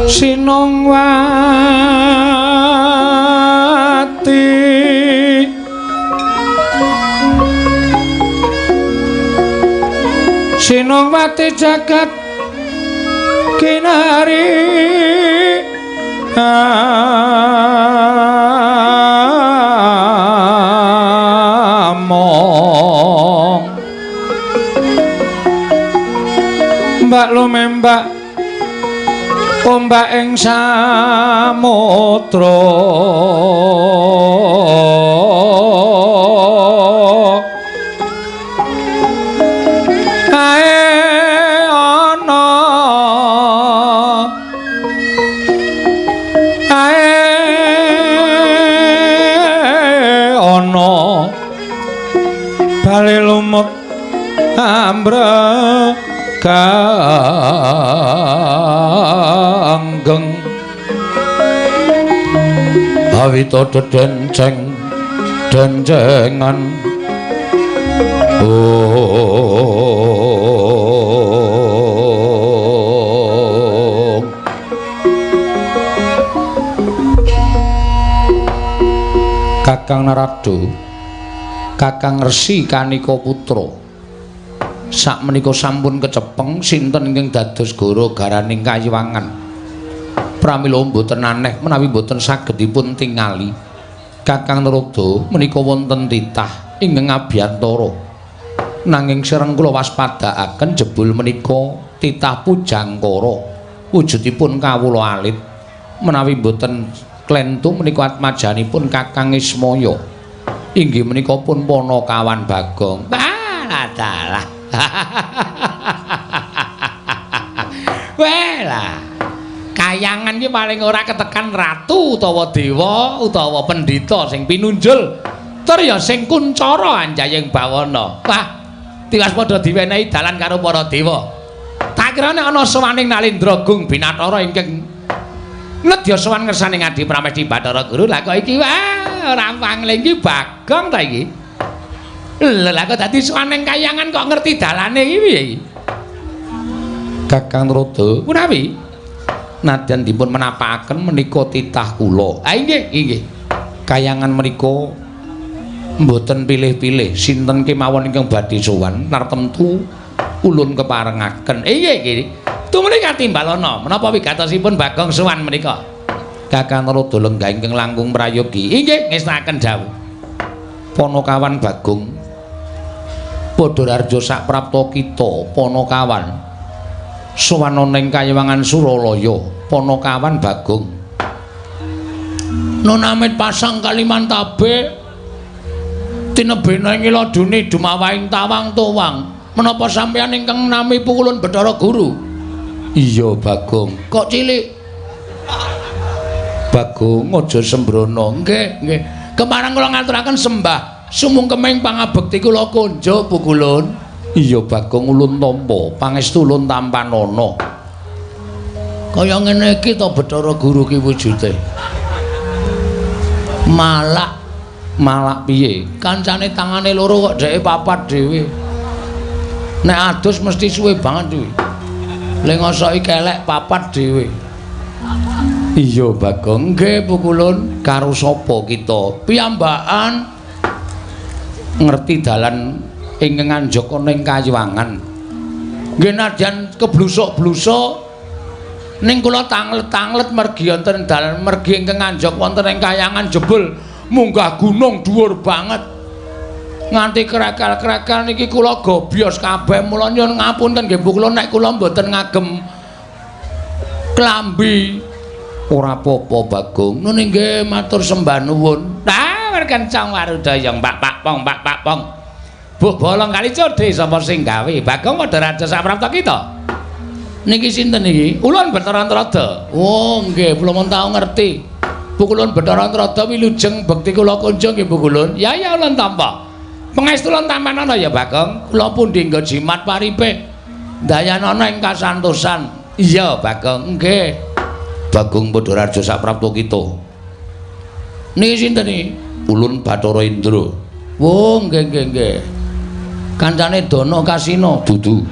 Sinongwati Sinongwati jagat kinari among mbak lumembak ombak ing samudra bali lumut ambreganggeng awita denceng dencengan Kakang Narada Kakang Resi Kanika Putra sakmenika sampun kecepeng sinten ingkang dados gara-garaning kayiwangan pramila mboten aneh menawi mboten saged dipun tingali Kakang Narada menika wonten titah ingkang abiyantara nanging sireng kula waspadakaken jebul menika titah pujangkara wujudipun kawula alit menawi mboten klentu menika atmajanipun Kakang Ismaya inggih menika pun Panakawan Bagong. Dalah. Wela. Kayangan iki paling ora ketekan ratu utawa dewa utawa pendhita sing pinunjul. Tur ya sing kuncara anjaying bawana. Wah, tiwas padha diwenehi dalan karo para dewa. Tak kira nek ana sowaning Nalendragung Binathara ingkang nedya sowan ngersane Ngadi Pramesti Bathara Guru lah kok iki wah ora pangling iki Bagong ta iki. Lha kok dadi sowaning kayangan kok ngerti dalane iki piye iki? Kakang Narada punawi nadyan dipun menapakaken menika titah kula. Ha inggih. Kayangan menika mboten pilih-pilih sinten kemawon ingkang badhe sowan nartemtu ulun keparengaken. Inggih. Tumrih katimbalana menapa wigatosipun Bagong sowan menika? Kakang Narada lenggah ingkang langkung prayogi. Inggih ngestaken dawuh. Panakawan Bagong padha raja sak prapta kita Panakawan sowan ana ing kayiwangan Suralaya Panakawan Bagong nonamit pasang Kalimantabe tinebena ing iladune dumawahing tawang towang menapa sampeyan ingkang nami Pukulun Bathara Guru? Iya Bagong kok cilik Bagong aja sembrono nggih kemarang kula ngaturaken sembah sumungkeming pangabekti kula konja Pukulun. Iya Bagong ulun tampa pangestu ulun tampanana kaya ngene iki to Bathara Guru ki wujude malak piye kancane tangane loro kok dheke papat dhewe nek adus mesti suwe banget kuwi le ngosoki kelek papat dhewe. Iya Bagong nggih Pukulun karo sapa kita piyambakan ngerti dalan ingkang anjaka ning kayiwangan nggih nadyan keblusuk-blusuk ning kula tanglet-tanglet mergi wonten dalan mergi ingkang anjak wonten ing kayangan jebul munggah gunung dhuwur banget nganti krekel-krekel niki kula gobyos kabeh mula nyuwun ngapunten nggih kula nek kula mboten ngagem klambi ora apa-apa Bagong nune nggih matur sembah nuwun kencang warudaya Pak Pong Bu bolong kali codhe sapa sing gawe Bagong padha raja saprapta kita niki sinten iki Ulun Bathara Antrada. Oh nggih kula mun tau ngerti Pukulun Bathara Antrada wilujeng bekti kula kunjung nggih Pukulun ya ulun tampa pangestu ulun tampanana ya Bagong kula pundi nggo jimat paripe dayanana ing kasantosan. Iya Bagong nggih Bagong padha raja saprapta kita niki sinten iki Ulun Bathara Indra. Oh nggih kancane Dana Kasina dudu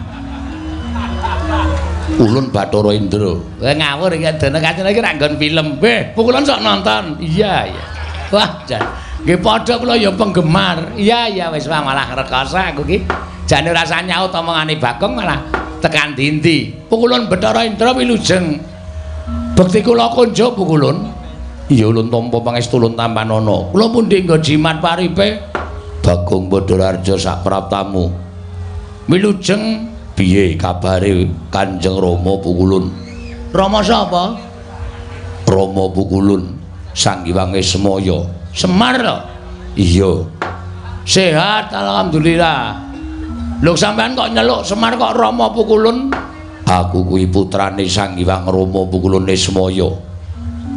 Ulun Bathara Indra. Ngawur iki dene Kanjeng iki ra nggon film. Pukulan sok nonton. Iya, iya. Wah, jan. Nggih padha kula ya penggemar. Iya, wis malah rekoso aku ki. Jane rasa nyaut omongane Bagong malah tekan dindi. Pukulan Bathara Indra wilujeng. Bekti kula kunjuk pukulun. Iya ulun tampa pangestu ulun tampanana. Kula pundi nggo jimat paripe? Bagong Badararja sak praptamu. Wilujeng piye kabare Kanjeng Rama pukulun? Rama sapa? Rama pukulun Sang Hyang Semaya. Semar lho. Iya. Sehat alhamdulillah. Lho sampean kok nyeluk Semar kok Rama pukulun? Aku kuwi putrane Sang Hyang Rama pukulun Semaya.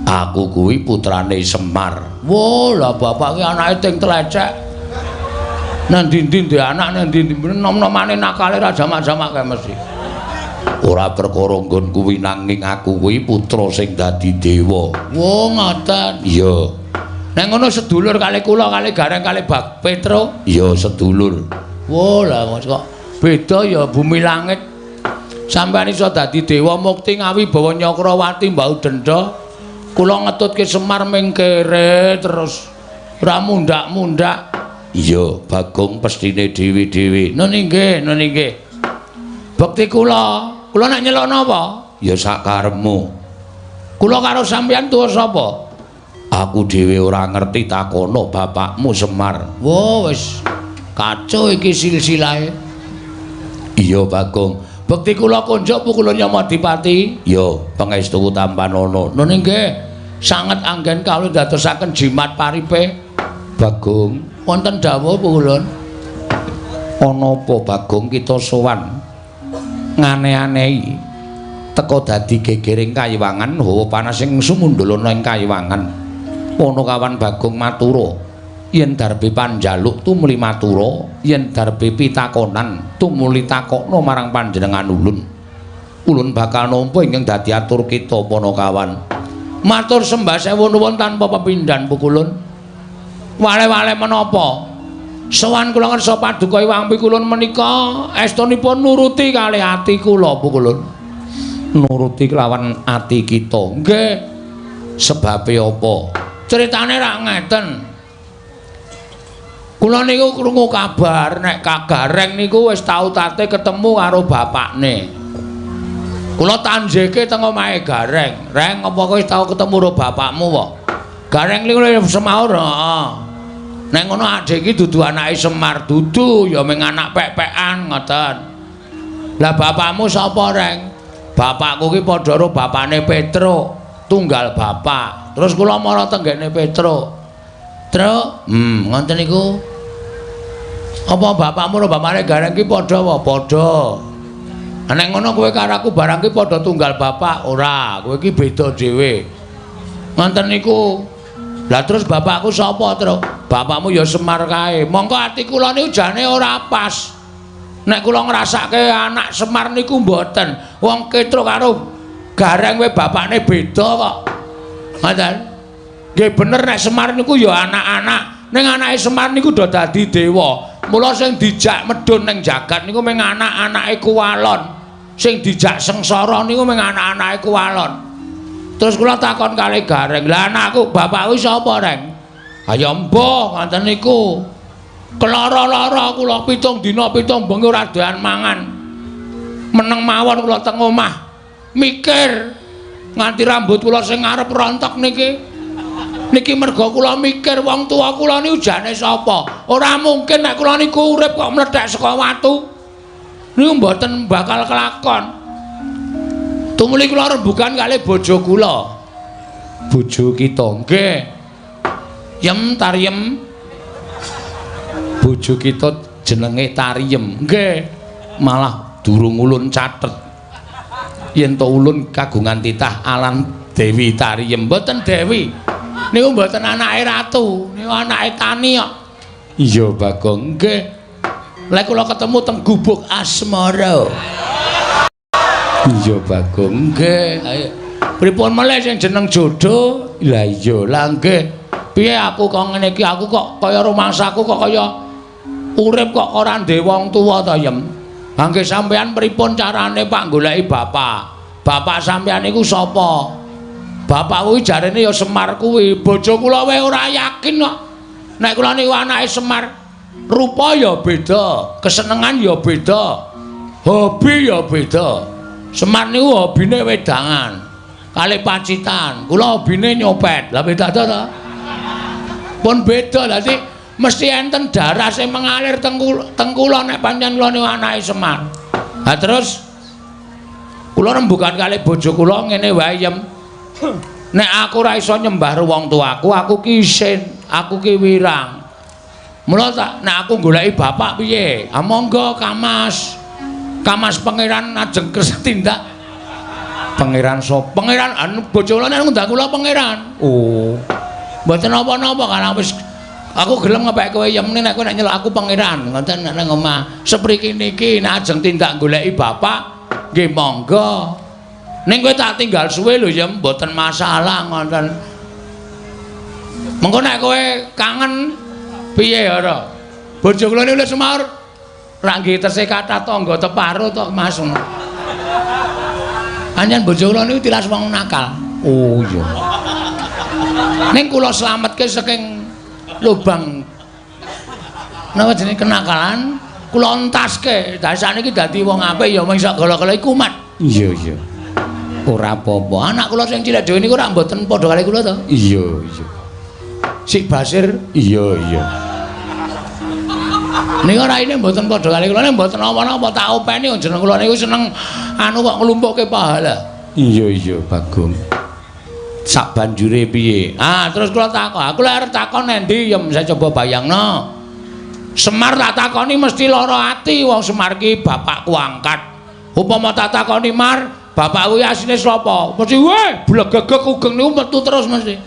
Aku kuwi putrane Semar. Wah, lah bapak ki anake ting tlecek. Nang ndi-ndi ndek anak nang ndi-ndi nom-nomane nakale ra jamak-jamak kae mesti. Ora perkara nggon kuwi nanging aku kuwi putra sing dadi dewa. Wah, ngoten. Iya. Nek ngono sedulur kali kula kali Gareng kali Bak Petro. Iya, sedulur. Wah, lah kok beda ya bumi langit. Sampeyan iso dadi dewa mukti ngawi bawa Nyakrawati mbau denda. Kula ngetutke Semar ming kere terus ora mundak-mundak. Iya, Bagong pestine dewi-dewi. Nuni nggih. Bekti kula nek nyeluk napa? Ya sak karepmu. Kula karo sampeyan tuwa sapa? Aku dhewe ora ngerti takono bapakmu Semar. Wah, wis kacau iki silsilahe. Iya, Bagong. Bekti kula kunjuk pukulun Yamadipati. Ya, pangestu tampanana. Nuni nggih, sanget anggen kawula dadosaken jimat paripe. Bagong, wonten dawuh pukulun. Ana apa Bagong kita sowan ngane-anehi teka dadi gegering kayiwangan hawa panas sing sumundulana ing kayiwangan. Ana kawan Bagong matura. Yen darbe panjaluk tumuli matura, yen darbe pitakonan tumuli takokno marang panjenengan ulun. Ulun bakal nampa ingkang dadi atur kita Panakawan. Matur sembah sewu nuwun tanpa pepindhan pukulun. Wale-wale menapa? Sowan kula ngersa paduka Hyang Pikulun menika estunipun nuruti kalih ati kula pukulun. Nuruti kelawan ati kita. Nggih. Sebabe apa? Critane rak ngeten. Kula niku krungu kabar nek Kak Gareng niku wis tau tate ketemu karo bapakne. Kula tanjeke teng omahe Gareng. Reng, apa kowe wis tau ketemu karo bapakmu wae? Gareng niku semaur, heeh. Nek ngono adek iki dudu anake Semar, dudu ya mung anak pek-pekan ngoten. Lah bapakmu sapa, Reng? Bapakku ki padha karo bapakne Petro, tunggal bapak. Terus kula mara tenggene Petro. Truk, ngoten niku. Apa bapakmu karo bapakne Gareng ki padha apa? Padha. Nek ngono kowe karo aku barang ki padha tunggal bapak, ora. Kowe ki beda dhewe. Ngoten niku. Lah terus bapakku sapa, Truk? Bapakmu ya Semar kae. Mongko ati kula niku jane ora pas. Nek kula ngrasake anak Semar niku mboten. Wong Petro karo Gareng kowe bapakne beda kok. Ngoten. Nggih bener nek Semar niku ya anak-anak. Ning anake Semar niku do dadi dewa. Mula sing dijak medhun ning jagat niku mung anak-anake Kuwalon. Sing dijak sengsara niku mung anak-anake Kuwalon. Terus kula takon kalih Gareng, "Lah anakku, bapakku sapa, Reng?" "Ya mbah, ngoten niku. Kelara-lara kula 7 dina 7 bengi ora doyan mangan. Meneng mawon kula teng omah mikir nganti rambut kula sing ngarep rontok niki. Niki merga kula mikir wong tuwa kula niku jane sapa? Ora mungkin nek kula niku urip kok mlethek saka watu. Niku mboten bakal kelakon. Tumuli kula rembugan kalih bojo kula. Bojo kita nggih. Yem Tariem. Bojo kita jenenge Tariem. Nggih. Malah durung ulun catet. Yen to ulun kagungan titah alan Dewi Tariem. Mboten Dewi. Niku mboten anake ratu, niku anake tani kok. Iya Bagong, nggih. Lek kula ketemu teng Gubuk Asmara. Iya Bagong, nggih. Ayo. Pripun meneh sing jeneng jodoh? Lah iya, lah nggih. Piye aku kok ngene iki, aku kok kaya rumangsaku kok kaya urip kok ora ndek wong tuwa ta, Yem. Angge sampean pripun carane Pak goleki bapak? Bapak sampean niku sapa? Bapak kuwi jarene ya Semar kuwi. Bojo kula wae ora yakin kok. Nek kula niku anake Semar, rupa ya beda, kesenengan ya beda, hobi ya beda. Semar niku hobine wedangan, kalih pacitan. Kula hobine nyopet. Lah beda to? Pun beda. Dadi mesti enten darah sing mengalir teng kula nek pancen kula niku anake Semar. Ha terus kula rembugan kalih bojo kula ngene wae yem. Nek aku ora iso nyembah wong tuaku, aku ki isin, aku ki wirang. Mula tak nek aku goleki bapak piye? Ah monggo Kamas. Kamas pangeran ajeng kersa tindak. Pangeran sapa? Pangeran anu bojo kula nek ngundang kula pangeran. Oh. Mboten napa-napa kan wis aku gelem ngepek kowe yemne nek kowe nek nyeluk aku pangeran ngoten nek nang omah. Sepriki niki nek ajeng tindak goleki bapak nggih monggo. Ning kowe tak tinggal suwe lho ya mboten masalah ngoten. Mengko nek kowe kangen piye ora? Bojo kula niku Semar ra nggih tesih kathah tangga teparo tok Mas. Panjen bojo kula niku tilas wong nakal. Oh iya. Ning kula slametke saking lubang napa jenenge kenakalan, kula entaske. Dadi saniki dadi wong apik ya mung iso gala-gala kumat. Iya iya. Ora apa-apa. Anak kula sing cilik dhewe niku ora mboten padha kali kula to? Iya, iya. Sik Basir, iya, iya. Niku raine mboten padha kali kula, nek mboten apa-apa tak openi jeneng kula niku seneng anu kok nglumpukke pahala. Iya, iya, Bagong. Sak banjure piye? Ah, terus kula takon. Aku lek arep takon endi ya saya coba bayangno. Semar tak takoni mesti lara ati wong Semar ki bapakku angkat. Upama tak takoni Mar bapak kuwi asine sapa? Mesti weh, blegegek ugeng niku metu terus mesti.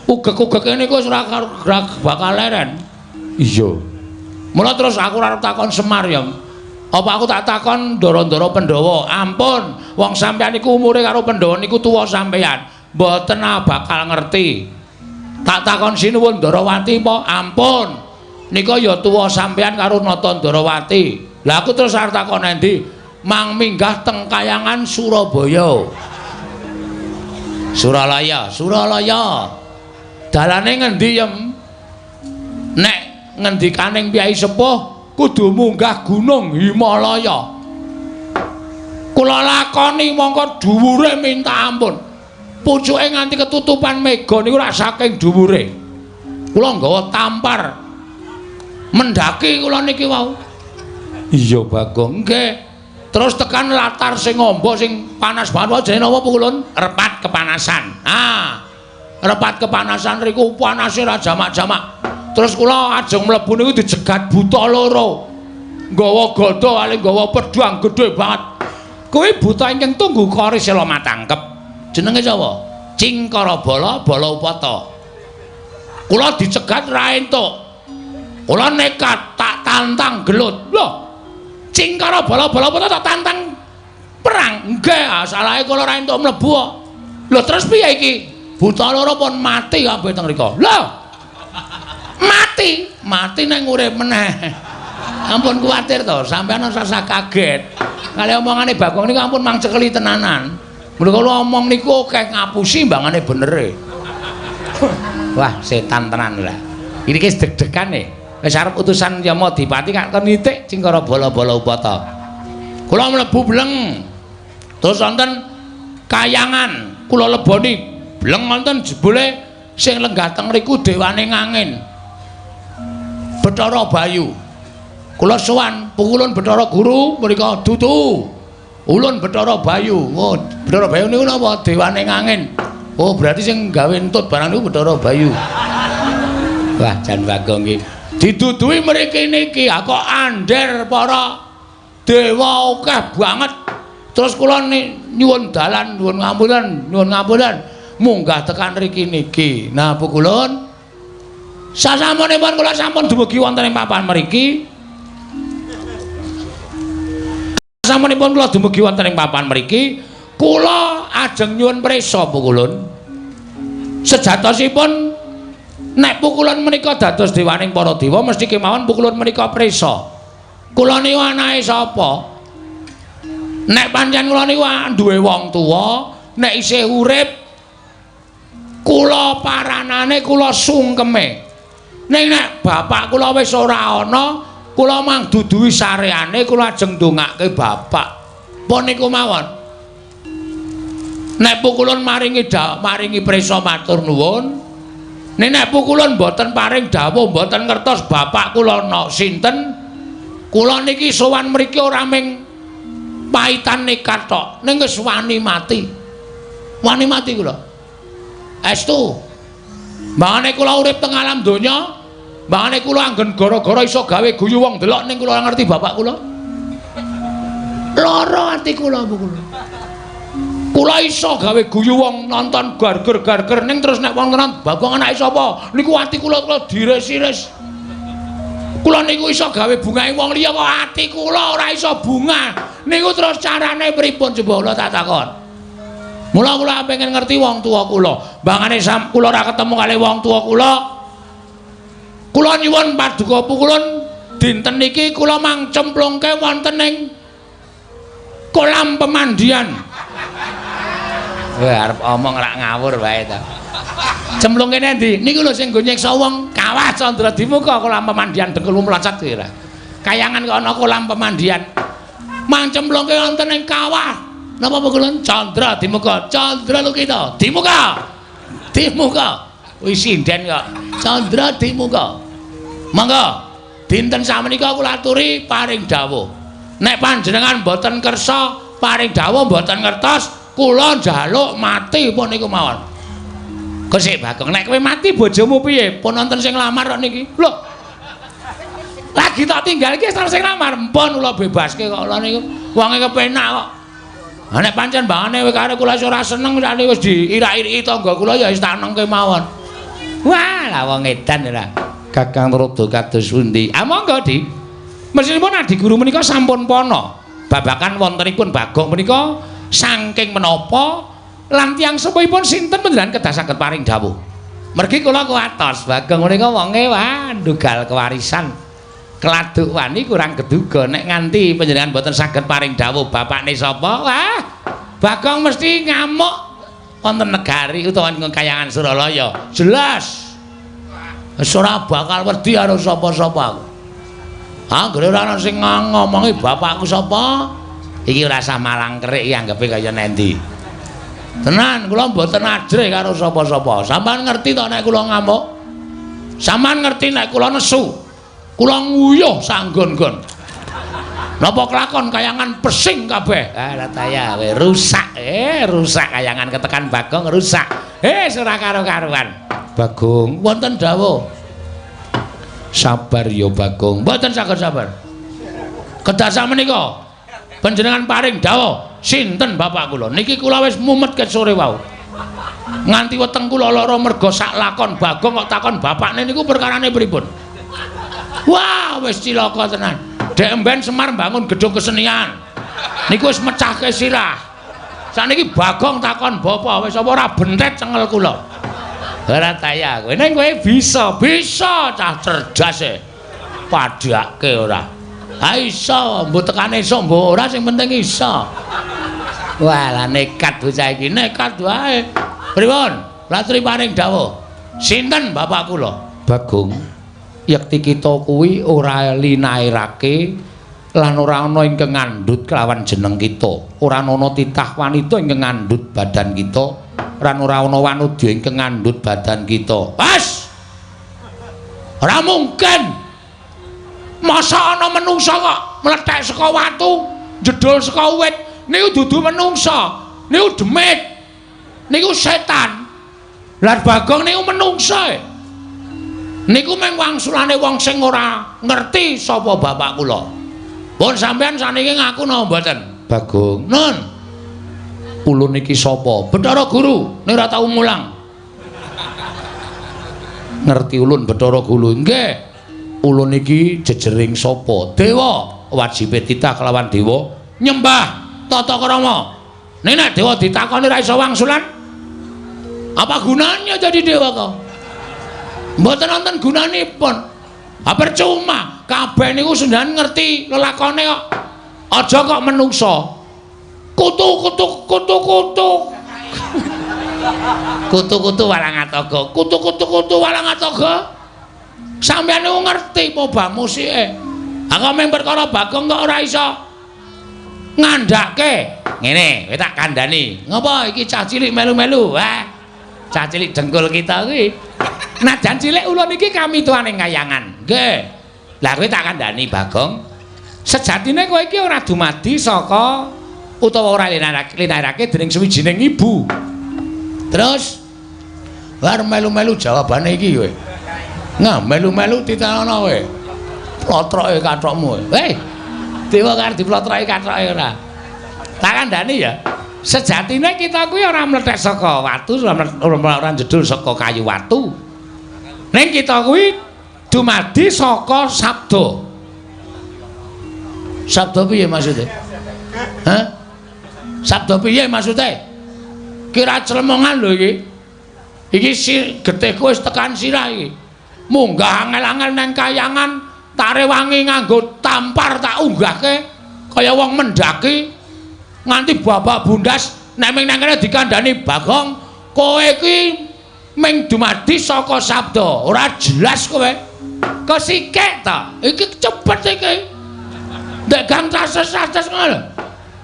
Ugek-ugeke niku wis ora bakal leren. Iya. Mula terus aku arep takon Semar ya. Apa aku tak takon Ndara-ndara Pandhawa? Ampun, wong sampeyan niku umure karo Pandhawa niku tuwa sampeyan. Mboten bakal ngerti. Tak takon Sinuwun Ndarawati apa? Ampun. Nika ya tuwa sampeyan karo Nata Ndarawati. Lah aku terus arep takon endi? Mang minggah teng Kayangan Surabaya. Suralaya, Suralaya. Dalane ngendi yem? Nek ngendikaning Kyai Sepuh kudu munggah Gunung Himalaya. Kula lakoni mongko dhuwure minta ampun. Pucuke nganti ketutupan mega niku rak saking dhuwure. Kula nggawa tampar. Mendaki kula niki wau. Iya Bagong, nggih. Terus tekan latar sing ngombo sing panas banget wae jenenge napa Kulun? Repat kepanasan. Ah. Repat kepanasan riku panase ra jamak-jamak. Terus kula ajeng mlebu niku dijegat buta loro. Nggawa gada kali nggawa pedhang gedhe banget. Kuwi buta ingkang tunggu kari sela matangkep. Jenenge sapa? Cingkara Bala, Bala Upata. Kula dicegat ra entuk. Kula nekat tak tantang gelut. Lho, Cingkara Bala Upata tak tantang perang. Nggih, salahe kula ra entuk mlebu kok. Lho terus piye iki? Buta loro pun mati kabeh teng mriku. Lho. Mati, mati nang urip meneh. Ampun kuwatir to, sampeyan rasa kaget. Kali omongane Bagong niku ampun mang cekeli tenanan. Mula kula omong niku akeh ngapusi mbangane benere. Wah, setan tenan lah. Iki wis deg-degan e. Wis arep utusan Yamadipati kak nitik Cingkara Bala Upata. Kula mlebu bleng. Terus wonten Kayangan, kula leboni bleng wonten jebule sing lenggah teng mriku dewane ngangin. Bathara Bayu. Kula sowan pukulun Bathara Guru mrika dudu. Ulun Bathara Bayu. Oh, Bathara Bayu niku napa? Dewane ngangin. Oh, berarti sing gawe entut barang niku Bathara Bayu. Wah, jan Bagong iki. Didudui mriki niki, kok andher para dewa akeh banget. Terus kula nyuwun dalan, nyuwun ngapunten, munggah tekan mriki niki. Nah, pukulun sasampunipun kula sampun dumugi wonten ing papan mriki. Sasampunipun kula dumugi wonten ing papan mriki, kula ajeng nyuwun prisa pukulun. Sejatosipun nek pukulun menika dados dewaning para dewa mesti kemawon pukulun menika prisa. Kula niku anake sapa? Nek pancen kula niku duwe wong tuwa, nek isih urip kula paranane kula sungkeme. Ning nek bapak kula wis ora ana, kula mang duduhi sareane kula ajeng ndongake bapak. Pun niku mawon. Nek pukulun maringi prisa matur nuwun. Nek pukulun mboten paring dawuh mboten ngertos bapak kula sinten, kula niki sowan mriki ora ming paitan nekat tok, ning wis wani mati. Wani mati kula. Estu. Mangane kula urip teng alam donya, mangane kula anggen gara-gara iso gawe guyu wong delok ning kula ngerti bapak kula. Lara ati kula Bu kula. Kula iso gawe guyu wong nonton garger-garger ning terus nek wong tenan Bagong anake sapa? Niku ati kula diris-iris. Kula niku iso gawe bungahe wong liya kok ati kula ora iso bunga. Niku terus carane pripun coba kula tak takon. Mula kula pengen ngerti wong tuwa kula. Bangane kula ora ketemu kali wong tuwa kula. Kula nyuwun paduka pukulun dinten niki kula mang cemplungke wonten ing kolam pemandian. Wah arep omong rak ngawur wae ta. Cemplungke endi? Niku lho sing nggo nyiksa wong Kawah Candra Dimuka kolam pemandian Dengkul Mlocot kira. Kayangan kok ana kolam pemandian. Mang cemplungke wonten ing kawah. Napa pukulun? Candra Dimuka. Candra Lukita. Dimuka. Dimuka. Wis sinden kok. Candra Dimuka. Monggo dinten samenika kula aturi paring dawuh. Nek panjenengan mboten kersa paring dawuh mboten ngertos, kula njaluk mati pun niku mawon. Gusik Bagong, nek kowe mati bojomu piye? Pun wonten sing lamar kok niki. Lho. Lagi tak tinggal iki sing lamar, mpun kula bebaske kok kula niku. Wonge kepenak kok. Ha nek pancen mbangane kowe karo kula ora seneng sakniki wis diirak-iriki tangga kula ya wis tak nengke mawon. Wah, lah wong edan ora. Kakang Rodo kados pundi? Ah monggo, Di. Mesinipun Adi Guru menika sampun pono. Babakan wontenipun Bagong menika saking menapa lan tiyang sepuhipun sinten panjenengan kedah saged paring dawuh. Mergi kula kuwatos Bagong menika wonge wah ndugal kewarisan. Keladuk wani kurang keduga nek nganti panjenengan boten saged paring dawuh bapakne sapa? Wah, Bagong mesti ngamuk wonten negari utawa ing kayangan Suralaya. Jelas. Wis ora bakal wedi karo sapa-sapa aku. Anggere ora ana sing ngomongi bapakku sapa? Iki ora sah malang kerik anggepe kaya nendi. Tenan kula mboten ajrih karo sapa-sapa. Sampeyan ngerti to nek kula ngamuk? Sampeyan ngerti nek kula nesu? Kula nguyuh sanggon-gon. Napa kelakon kayangan pesing kabeh? Ah taya kowe rusak. Rusak kayangan ketekan Bagong rusak. Ora karo-karuan. Bagong wonten dawuh. Sabar ya Bagong. Mboten saged sabar. Kedah samenika panjenengan paring dawuh sinten bapak kula. Niki kula wis mumet ket sore wau. Nganti weteng kula lara merga sak lakon Bagong kok takon bapakne niku perkarane pripun? Wah, wis cilaka tenan. Dek mben Semar bangun gedung kesenian. Niku wis mecahke sirah. Saniki Bagong takon bapak wis apa ora bentet cengel kula. Ora taya kowe ning kowe bisa cah cerdas e. Padhake ora. Ha iso, mbok tekane esuk mbok ora sing penting iso. Wah, lah nekat bocah iki, nekat wae. Pripun? Latri paring dawuh. Sinten bapak kula? Bagong. Yekti kita kuwi ora linairake lan ora ana ingkang ngandhut kelawan jeneng kita. Ora ana titah wanita ingkang ngandhut badan kita, lan ora ana wanudya ingkang ngandhut badan kita. Pas. Ora mungkin. Masa ana menungsa kok mlethek saka watu, jedul saka wit. Niku dudu menungsa. Niku demit. Niku setan. Lah Bagong niku menungsa. Niku mung wangsulane wong sing ora ngerti sapa bapak kula. Pun sampean saniki ngaku napa mboten? Bagong. Nun. Ulun niki sapa? Bathara Guru, nek ora tau mulang. Ngerti ulun Bathara Guru? Nggih. Ulun niki jejering sapa? Dewa. Wajibe titah kelawan dewa nyembah tata krama. Nek dewa ditakoni ra iso wangsulan, apa gunanya jadi dewa kok? Mboten wonten gunanipun. Ha percuma, kabeh niku sendan ngerti lelakone kok. Aja kok menungsa. Kutu-kutu Walangataga. Kutu-kutu Walangataga. Sampeyan niku ngerti apa bang musike? Aku mung perkara Bagong kok ora iso ngandhake. Ngene, kowe tak kandhani. Ngopo iki cah cilik melu-melu? Wah. Cah cilik dengkul kita kuwi. Najan cilik ulun iki kamituaning kayangan. Nggih. Lah kowe tak kandhani Bagong. Sejatine kowe iki ora dumadi saka utawa ora linarake dening suwijining ibu. Terus bar melu-melu jawabane iki kowe. Nah, melu-melu titanono kowe. Plotroke kathokmu. Hei. Dewa karo diplotroke kathoke ora. Tak kandhani ya. Sejatine kita kuwi ora mlethek saka watu, ora jedul saka kayu watu. Ning kita kuwi dumadi saka sabda. Sabda piye maksude? Hah? Sabda piye maksude? Kira clemongan lho iki. Iki getihku wis tekan sirah iki. Munggah angel-angel nang kayangan, tak rewangi nganggo tampar tak unggahke kaya wong mendaki nganti babak bundas nek ming nang kene dikandhani Bagong, kowe iki ming dumadi saka sabda, ora jelas kowe. Kesikik ta? Iki cepet iki. Ndek gang tases-tases ngono.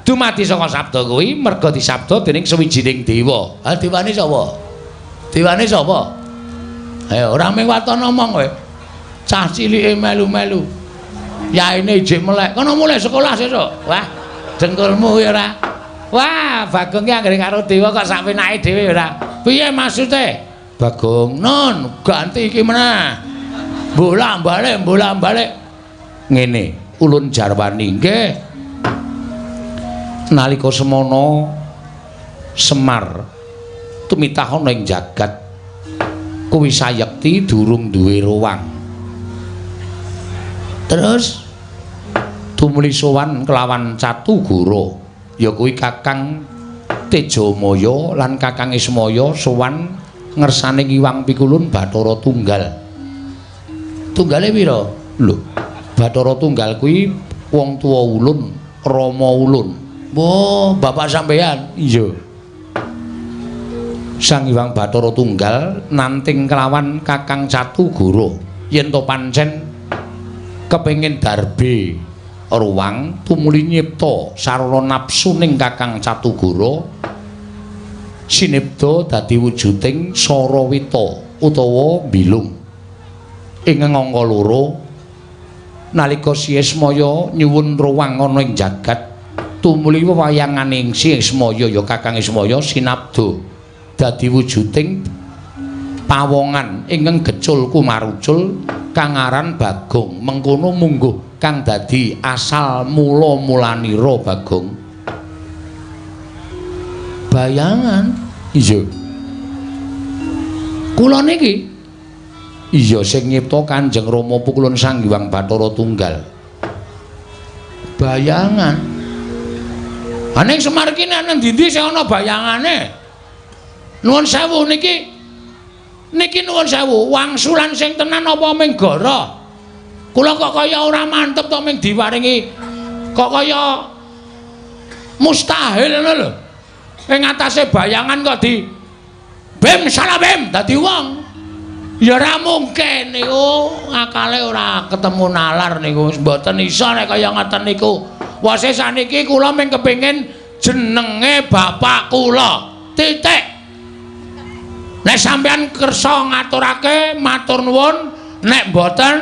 Dumadi saka sabda kuwi merga disabda dening sawijining dewa. Ha dewane sapa? Dewane sapa? Ayo ora mung waton omong kowe. Cah cilike melu-melu. Yaine ijik melek. Kono mulai sekolah sesuk. Wah, dengkulmu ya ora. Wah, Bagong ki anggere karo dewa kok sak penake dhewe ora. Piye maksude? Bagong, non ganti iki meneh. Bolak-balik. Ngene, ulun jarwani nggih. Nalika semana Semar tumitah ana ing jagat kuwi sayekti durung duwe ruwang. Terus tumuli sowan kelawan Catugara, ya kuwi Kakang Tejamaya lan Kakang Ismaya sowan ngersane Iwang Pikulun Bathara Tunggal. Tunggale pira? Lho, Bathara Tunggal kuwi wong tuwa ulun, Rama ulun. Oh, bapak sampean? Iya. Sang Hyang Bathara Tunggal nanting kelawan Kakang Catugara yen to pancen kepengin darbe ruwang tumuli nyipta sarana napsuning Kakang Catugara sinipta dadi wujuding Sarawita utawa bilung. Ing angka loro nalika Si Ismaya nyuwun ruwang ana ing jagat tumuli wewayanganing Si Ismaya ya Kakang Ismaya sinabda dadi wujuding pawongan ingkang gecul kumarucul kang aran Bagong. Mengkono mungguh kang dadi asal mula-mulanira Bagong. Bayangan. Iya. Kula niki iya sing nyipta Kanjeng Rama Pukulun Sang Hyang Bathara Tunggal. Bayangan. Aning Semar ki nang ndi-ndi sing ana bayangane? Nuwun sewu niki nuwun sewu wangsulan sing tenan apa ming gara. Kula kok kaya ora mantep to ming diwaringi kok kaya mustahil ngono lho. Ing atase bayangan kok di bem salah bem dadi wong. Ya ora mungkin niku akale ora ketemu nalar niku mboten iso nek kaya ngoten niku. Wase saniki kula ming kepengin jenenge bapak kula. Titik. Nek sampeyan kersa ngaturake matur nuwun, nek mboten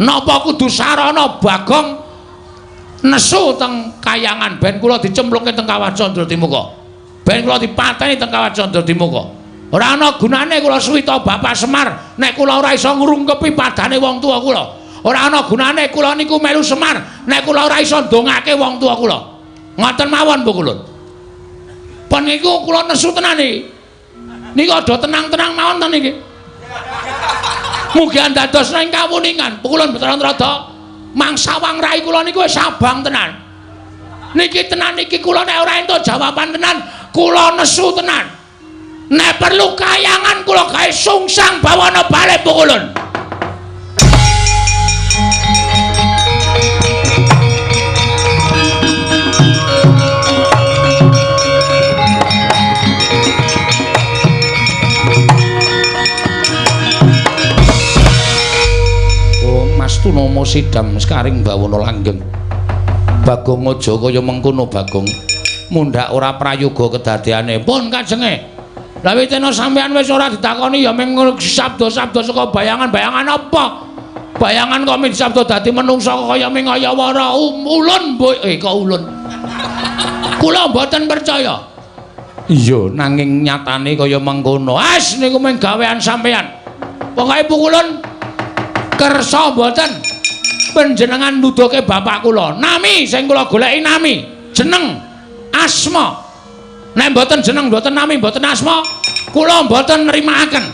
napa kudu sarana Bagong nesu teng kayangan ben kula dicemplungke teng Kawah Candra Timuka. Ben kula dipateni teng Kawah Candra Timuka. Ora ana gunane kula suwita Bapak Semar nek kula ora iso ngrungkepi padane wong tuwa kula. Ora ana gunane kula niku melu Semar nek kula ora iso ndongake wong tuwa kula. Ngoten mawon Bu Kulun. Pun niku kula nesu tenan iki. Niki aja tenang-tenang mawon to niki. Mugi andadosna ing kawuningan. Pukulun Bathara mangsa wangrai kula niku wis abang tenan. Niki tenan iki kula nek ora entuk jawaban tenan, kula nesu tenan. Nek perlu kayangan kula gawe sungsang bawana balik Pukulun. Rama sidam sekaring bawana langgeng. Bagong aja kaya mengkono Bagong. Mundhak ora prayoga kedadeane. Pun kajenge. Lah witena sampean wis ora ditakoni ya ming sabda-sabda saka bayangan-bayangan apa? Bayangan kok min sabda dadi menungsa kaya ming ayawara ulun kok ulun. Kula mboten percaya. Iya nanging nyatane kaya mengkono. As niku mung gawean sampean. Pokoke pukulun kersa mboten panjenengan nuduhke bapak kula. Nami sing kula goleki nami, jeneng, asma. Nek mboten jeneng, mboten nami, mboten asma, kula mboten nrimakaken.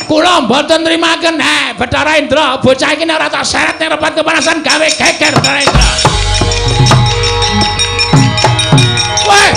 Kula mboten nrimakaken. Bathara Indra, bocah iki nek ora tak seret ning repat kepanasan gawe geger Bathara Indra. Weh.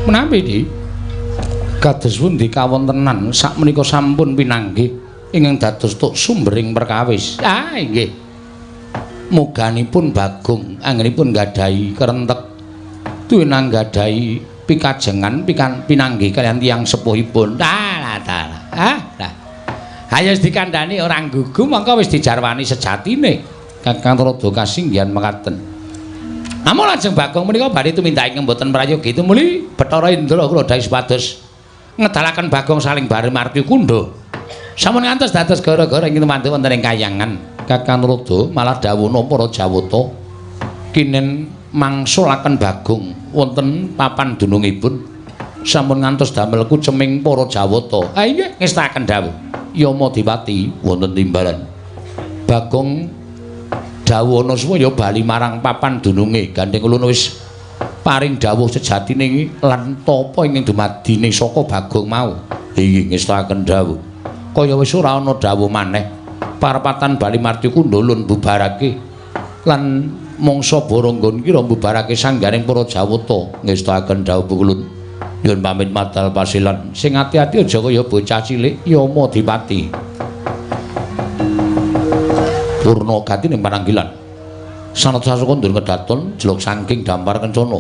Menapa iki? Kados pundi kawontenan sakmenika sampun pinanggih ingkang dados tuk sumbering perkawis. Inggih. Muganipun Bagong anggenipun gadahi kerentek duwe nanggadhahi pikajengan pinanggih kaliyan tiyang sepuhipun. Ayo wis dikandhani ora nggugu mangka wis dijarwani sejatine. Kakang Rada kasinggihan mekaten. Namun lajeng Bagong menika badhe tumindak ing mboten prayogi tumuli Bathara Indra kula dawuh supados ngedalaken Bagong saling bareng marti kundha. Sampun ngantos dados gara-gara ingkang mantu wonten ing kayangan. Kakang Rada malah dawuhna para Jawata kinen mangsulaken Bagong wonten papan dunungipun. Sampun ngantos damel kuceming para Jawata. Inggih ngestaken dawuh. Yama Dewati wonten timbalan. Bagong dawuhana supaya bali marang papan dununge gandeng ulun wis paring dawuh sejatine lan tapa ingkang dumadine saka Bagong mau inggih ngestaken dawuh kaya wis ora ana dawuh maneh parapatan bali marti kundha ulun bubarake lan mangsa Baranggon kira bubarake sanggaring para Jawata ngestaken dawuh ulun nyuwun pamit matal pasilan sing ati-ati aja kaya bocah cilik Yama Dewati Purna gati ning pananggilan. Sanata sakondur kedaton jeluk saking dampar kencana.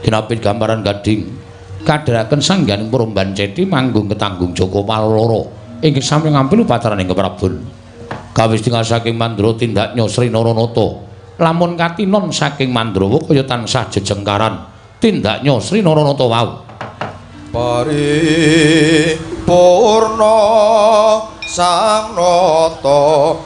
Kinapit gambaran gading kadharaken sangganing Promban Ceti manggung ketanggung Joko Maloro. Inggih sami ngampil upataraning keprabon. Kawis tinggal saking Mandra tindaknya Sri Naranata. Lamun katinon saking Mandrawa kaya tansah jejengkaran tindaknya Sri Naranata wau. Paripurna sang nata